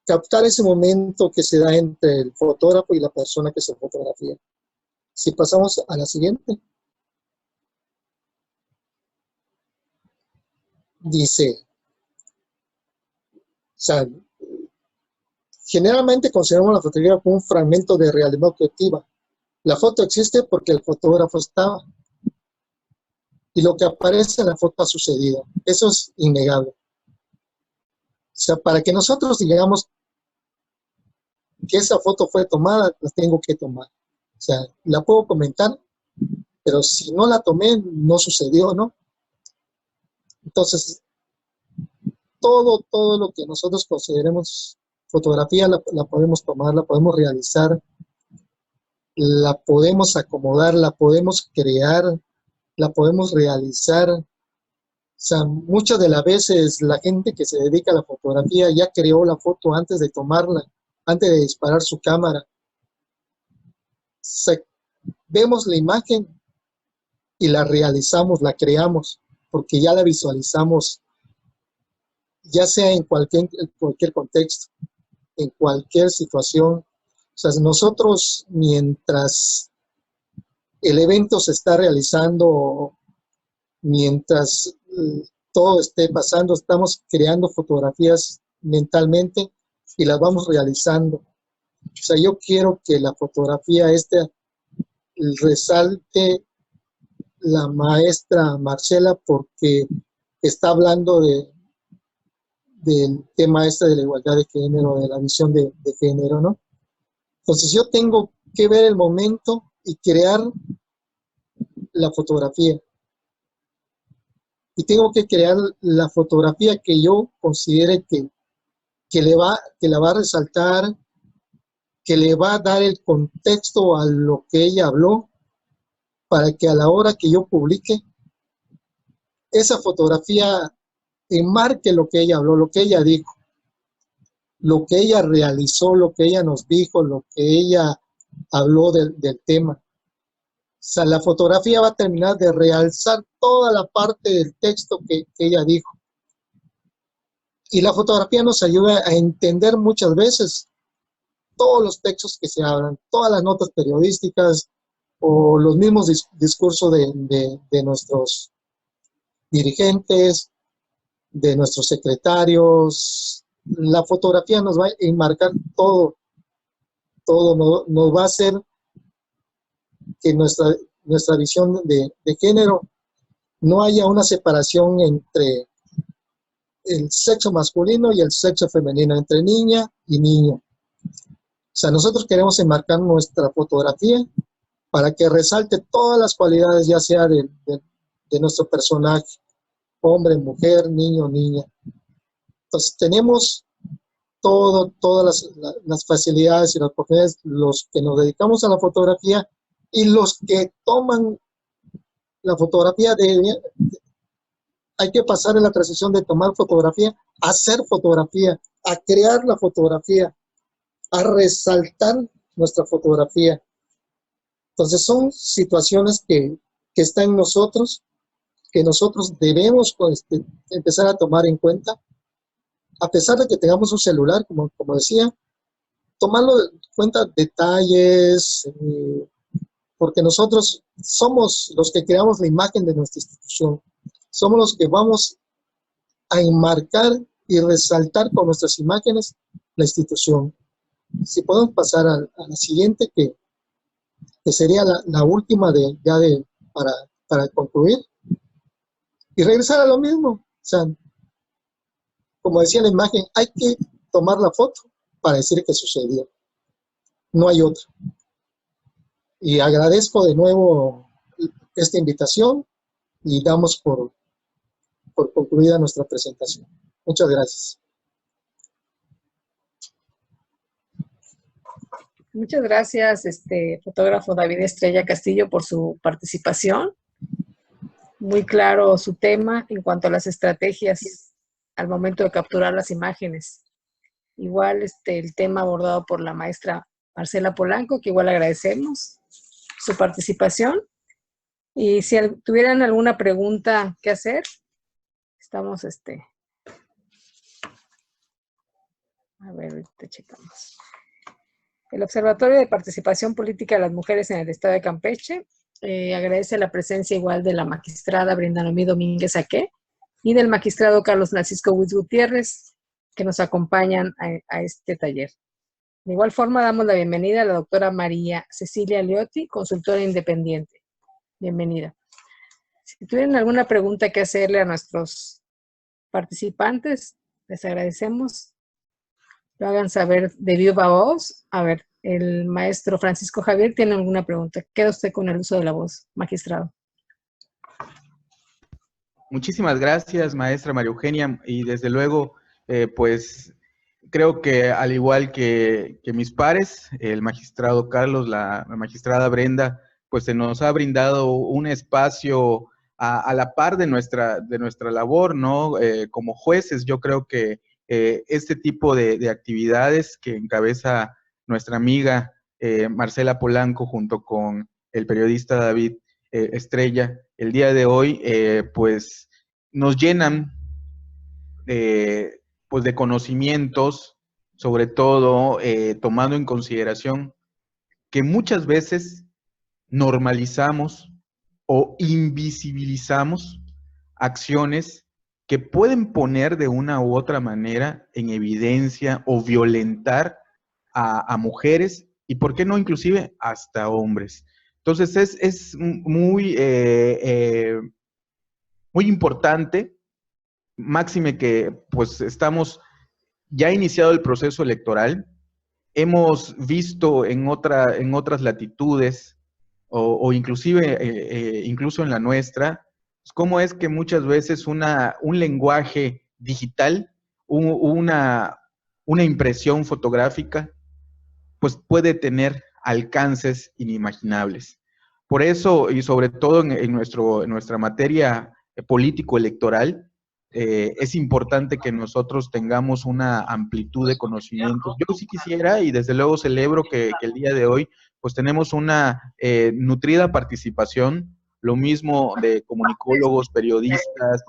captar ese momento que se da entre el fotógrafo y la persona que se fotografía. Si pasamos a la siguiente. Dice, o sea, generalmente consideramos la fotografía como un fragmento de realidad objetiva. La foto existe porque el fotógrafo estaba. Y lo que aparece en la foto ha sucedido. Eso es innegable. O sea, para que nosotros digamos que esa foto fue tomada, la tengo que tomar. O sea, la puedo comentar, pero si no la tomé, no sucedió, ¿no? Entonces, todo lo que nosotros consideremos fotografía la podemos tomar, la podemos realizar, la podemos acomodar, la podemos crear, la podemos realizar. O sea, muchas de las veces la gente que se dedica a la fotografía ya creó la foto antes de tomarla, antes de disparar su cámara. O sea, vemos la imagen y la realizamos, la creamos, porque ya la visualizamos, ya sea en cualquier contexto, en cualquier situación. O sea, nosotros, mientras el evento se está realizando, mientras todo esté pasando, estamos creando fotografías mentalmente y las vamos realizando. O sea, yo quiero que la fotografía resalte la maestra Marcela, porque está hablando del tema de la igualdad de género, de la visión de género, ¿no? Entonces yo tengo que ver el momento y crear la fotografía. Y tengo que crear la fotografía que yo considere que la va a resaltar, que le va a dar el contexto a lo que ella habló, para que a la hora que yo publique, esa fotografía enmarque lo que ella habló, lo que ella dijo, lo que ella realizó, lo que ella nos dijo, lo que ella habló del tema. O sea, la fotografía va a terminar de realzar toda la parte del texto que ella dijo. Y la fotografía nos ayuda a entender muchas veces todos los textos que se hablan, todas las notas periodísticas o los mismos discursos de nuestros dirigentes, de nuestros secretarios. La fotografía nos va a enmarcar todo nos va a hacer que nuestra visión de género no haya una separación entre el sexo masculino y el sexo femenino, entre niña y niño. O sea, nosotros queremos enmarcar nuestra fotografía para que resalte todas las cualidades, ya sea de nuestro personaje, hombre, mujer, niño, niña. Entonces tenemos todas las facilidades y las oportunidades, los que nos dedicamos a la fotografía y los que toman la fotografía, hay que pasar en la transición de tomar fotografía a hacer fotografía, a crear la fotografía, a resaltar nuestra fotografía. Entonces son situaciones que están en nosotros, que nosotros debemos empezar a tomar en cuenta, a pesar de que tengamos un celular, como decía, tomarlo en cuenta detalles, porque nosotros somos los que creamos la imagen de nuestra institución, somos los que vamos a enmarcar y resaltar con nuestras imágenes la institución. Si podemos pasar a la siguiente, que sería la última para concluir, y regresar a lo mismo. O sea, como decía la imagen, hay que tomar la foto para decir que sucedió. No hay otra. Y agradezco de nuevo esta invitación y damos por concluida nuestra presentación. Muchas gracias. Muchas gracias, fotógrafo David Estrella Castillo, por su participación. Muy claro su tema en cuanto a las estrategias al momento de capturar las imágenes. Igual el tema abordado por la maestra Marcela Polanco, que igual agradecemos su participación. Y si tuvieran alguna pregunta que hacer, estamos, a ver, te checamos. El Observatorio de Participación Política de las Mujeres en el Estado de Campeche agradece la presencia igual de la magistrada Brenda Noemí Domínguez Aque y del magistrado Carlos Francisco Huiz Gutiérrez, que nos acompañan a este taller. De igual forma, damos la bienvenida a la doctora María Cecilia Leotti, consultora independiente. Bienvenida. Si tuvieran alguna pregunta que hacerle a nuestros participantes, les agradecemos. Lo hagan saber de viva voz. A ver, el maestro Francisco Javier tiene alguna pregunta. Queda usted con el uso de la voz, magistrado. Muchísimas gracias, maestra María Eugenia, y desde luego, pues creo que al igual que mis pares, el magistrado Carlos, la magistrada Brenda, pues se nos ha brindado un espacio a la par de nuestra labor, ¿no? Como jueces, yo creo que este tipo de actividades que encabeza nuestra amiga Marcela Polanco junto con el periodista David Estrella, el día de hoy, pues nos llenan pues de conocimientos, sobre todo tomando en consideración que muchas veces normalizamos o invisibilizamos acciones que pueden poner de una u otra manera en evidencia o violentar a mujeres y, ¿por qué no, inclusive hasta hombres? Entonces es muy, muy importante, máxime que pues estamos ya iniciado el proceso electoral, hemos visto en otras latitudes o inclusive incluso en la nuestra, cómo es que muchas veces un lenguaje digital, una impresión fotográfica, pues puede tener alcances inimaginables. Por eso, y sobre todo en nuestra materia político-electoral, es importante que nosotros tengamos una amplitud de conocimientos. Yo sí quisiera, y desde luego celebro que el día de hoy, pues tenemos una nutrida participación, lo mismo de comunicólogos, periodistas,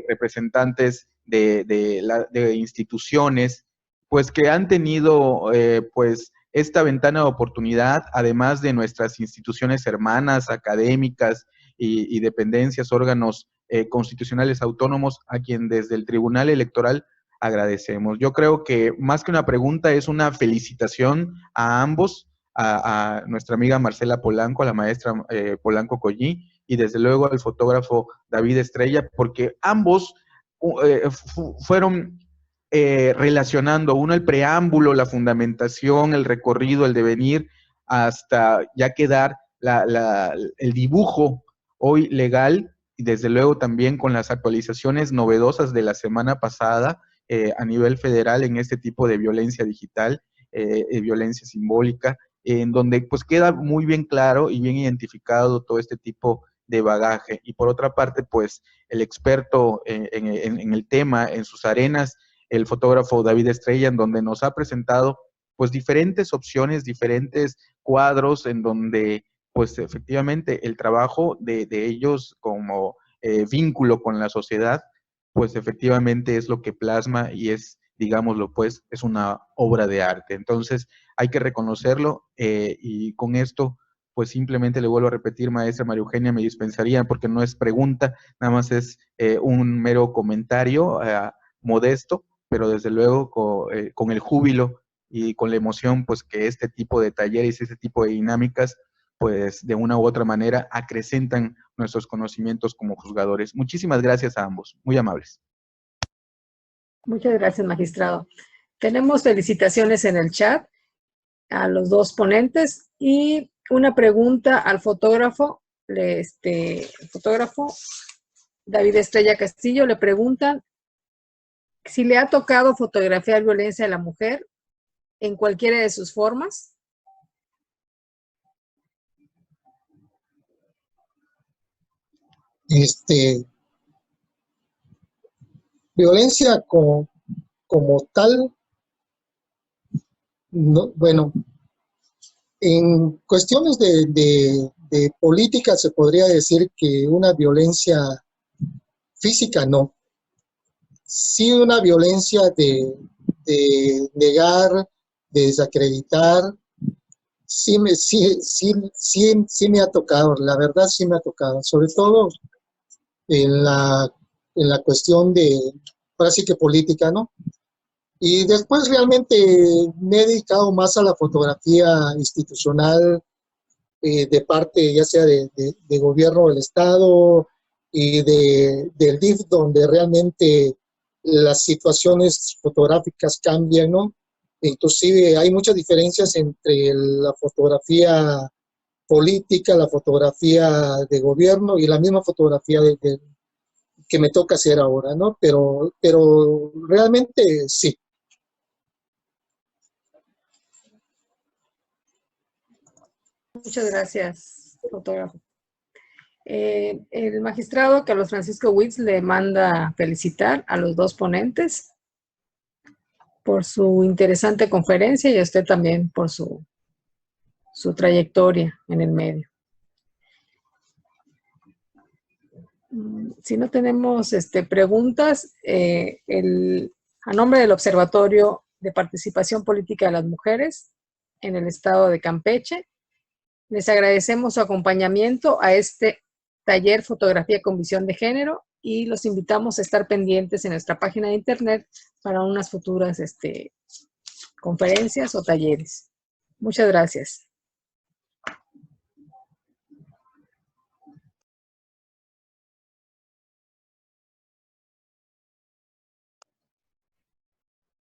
representantes de instituciones, pues que han tenido, pues, esta ventana de oportunidad, además de nuestras instituciones hermanas, académicas y dependencias, órganos constitucionales autónomos, a quien desde el Tribunal Electoral agradecemos. Yo creo que más que una pregunta es una felicitación a ambos, a nuestra amiga Marcela Polanco, a la maestra Polanco Collí, y desde luego al fotógrafo David Estrella, porque ambos fueron relacionando, uno el preámbulo, la fundamentación, el recorrido, el devenir, hasta ya quedar el dibujo hoy legal, y desde luego también con las actualizaciones novedosas de la semana pasada, a nivel federal en este tipo de violencia digital, violencia simbólica, en donde pues queda muy bien claro y bien identificado todo este tipo de bagaje. Y por otra parte, pues el experto en el tema, en sus arenas, el fotógrafo David Estrella, en donde nos ha presentado pues diferentes opciones, diferentes cuadros en donde pues efectivamente el trabajo de ellos como vínculo con la sociedad, pues efectivamente es lo que plasma y es, digámoslo pues, es una obra de arte. Entonces hay que reconocerlo y con esto pues simplemente le vuelvo a repetir, maestra María Eugenia, me dispensaría porque no es pregunta, nada más es un mero comentario modesto, pero desde luego con el júbilo y con la emoción, pues que este tipo de talleres, este tipo de dinámicas, pues de una u otra manera acrecentan nuestros conocimientos como juzgadores. Muchísimas gracias a ambos, muy amables. Muchas gracias, magistrado. Tenemos felicitaciones en el chat a los dos ponentes y una pregunta al fotógrafo, el fotógrafo David Estrella Castillo. Le preguntan si le ha tocado fotografiar violencia a la mujer en cualquiera de sus formas. Violencia como tal, no, bueno, en cuestiones de política se podría decir que una violencia física no. Sí una violencia de negar, de desacreditar, sí me ha tocado, la verdad sí me ha tocado, sobre todo en la cuestión de, ahora sí que política, ¿no? Y después realmente me he dedicado más a la fotografía institucional, de parte ya sea de gobierno del Estado y del DIF, donde realmente las situaciones fotográficas cambian, ¿no? Inclusive hay muchas diferencias entre la fotografía política, la fotografía de gobierno y la misma fotografía que me toca hacer ahora, ¿no? Pero realmente sí. Muchas gracias, fotógrafo. El magistrado Carlos Francisco Witz le manda felicitar a los dos ponentes por su interesante conferencia y a usted también por su trayectoria en el medio. Si no tenemos preguntas, a nombre del Observatorio de Participación Política de las Mujeres en el estado de Campeche, les agradecemos su acompañamiento a este taller Fotografía con Visión de Género y los invitamos a estar pendientes en nuestra página de internet para unas futuras conferencias o talleres. Muchas gracias.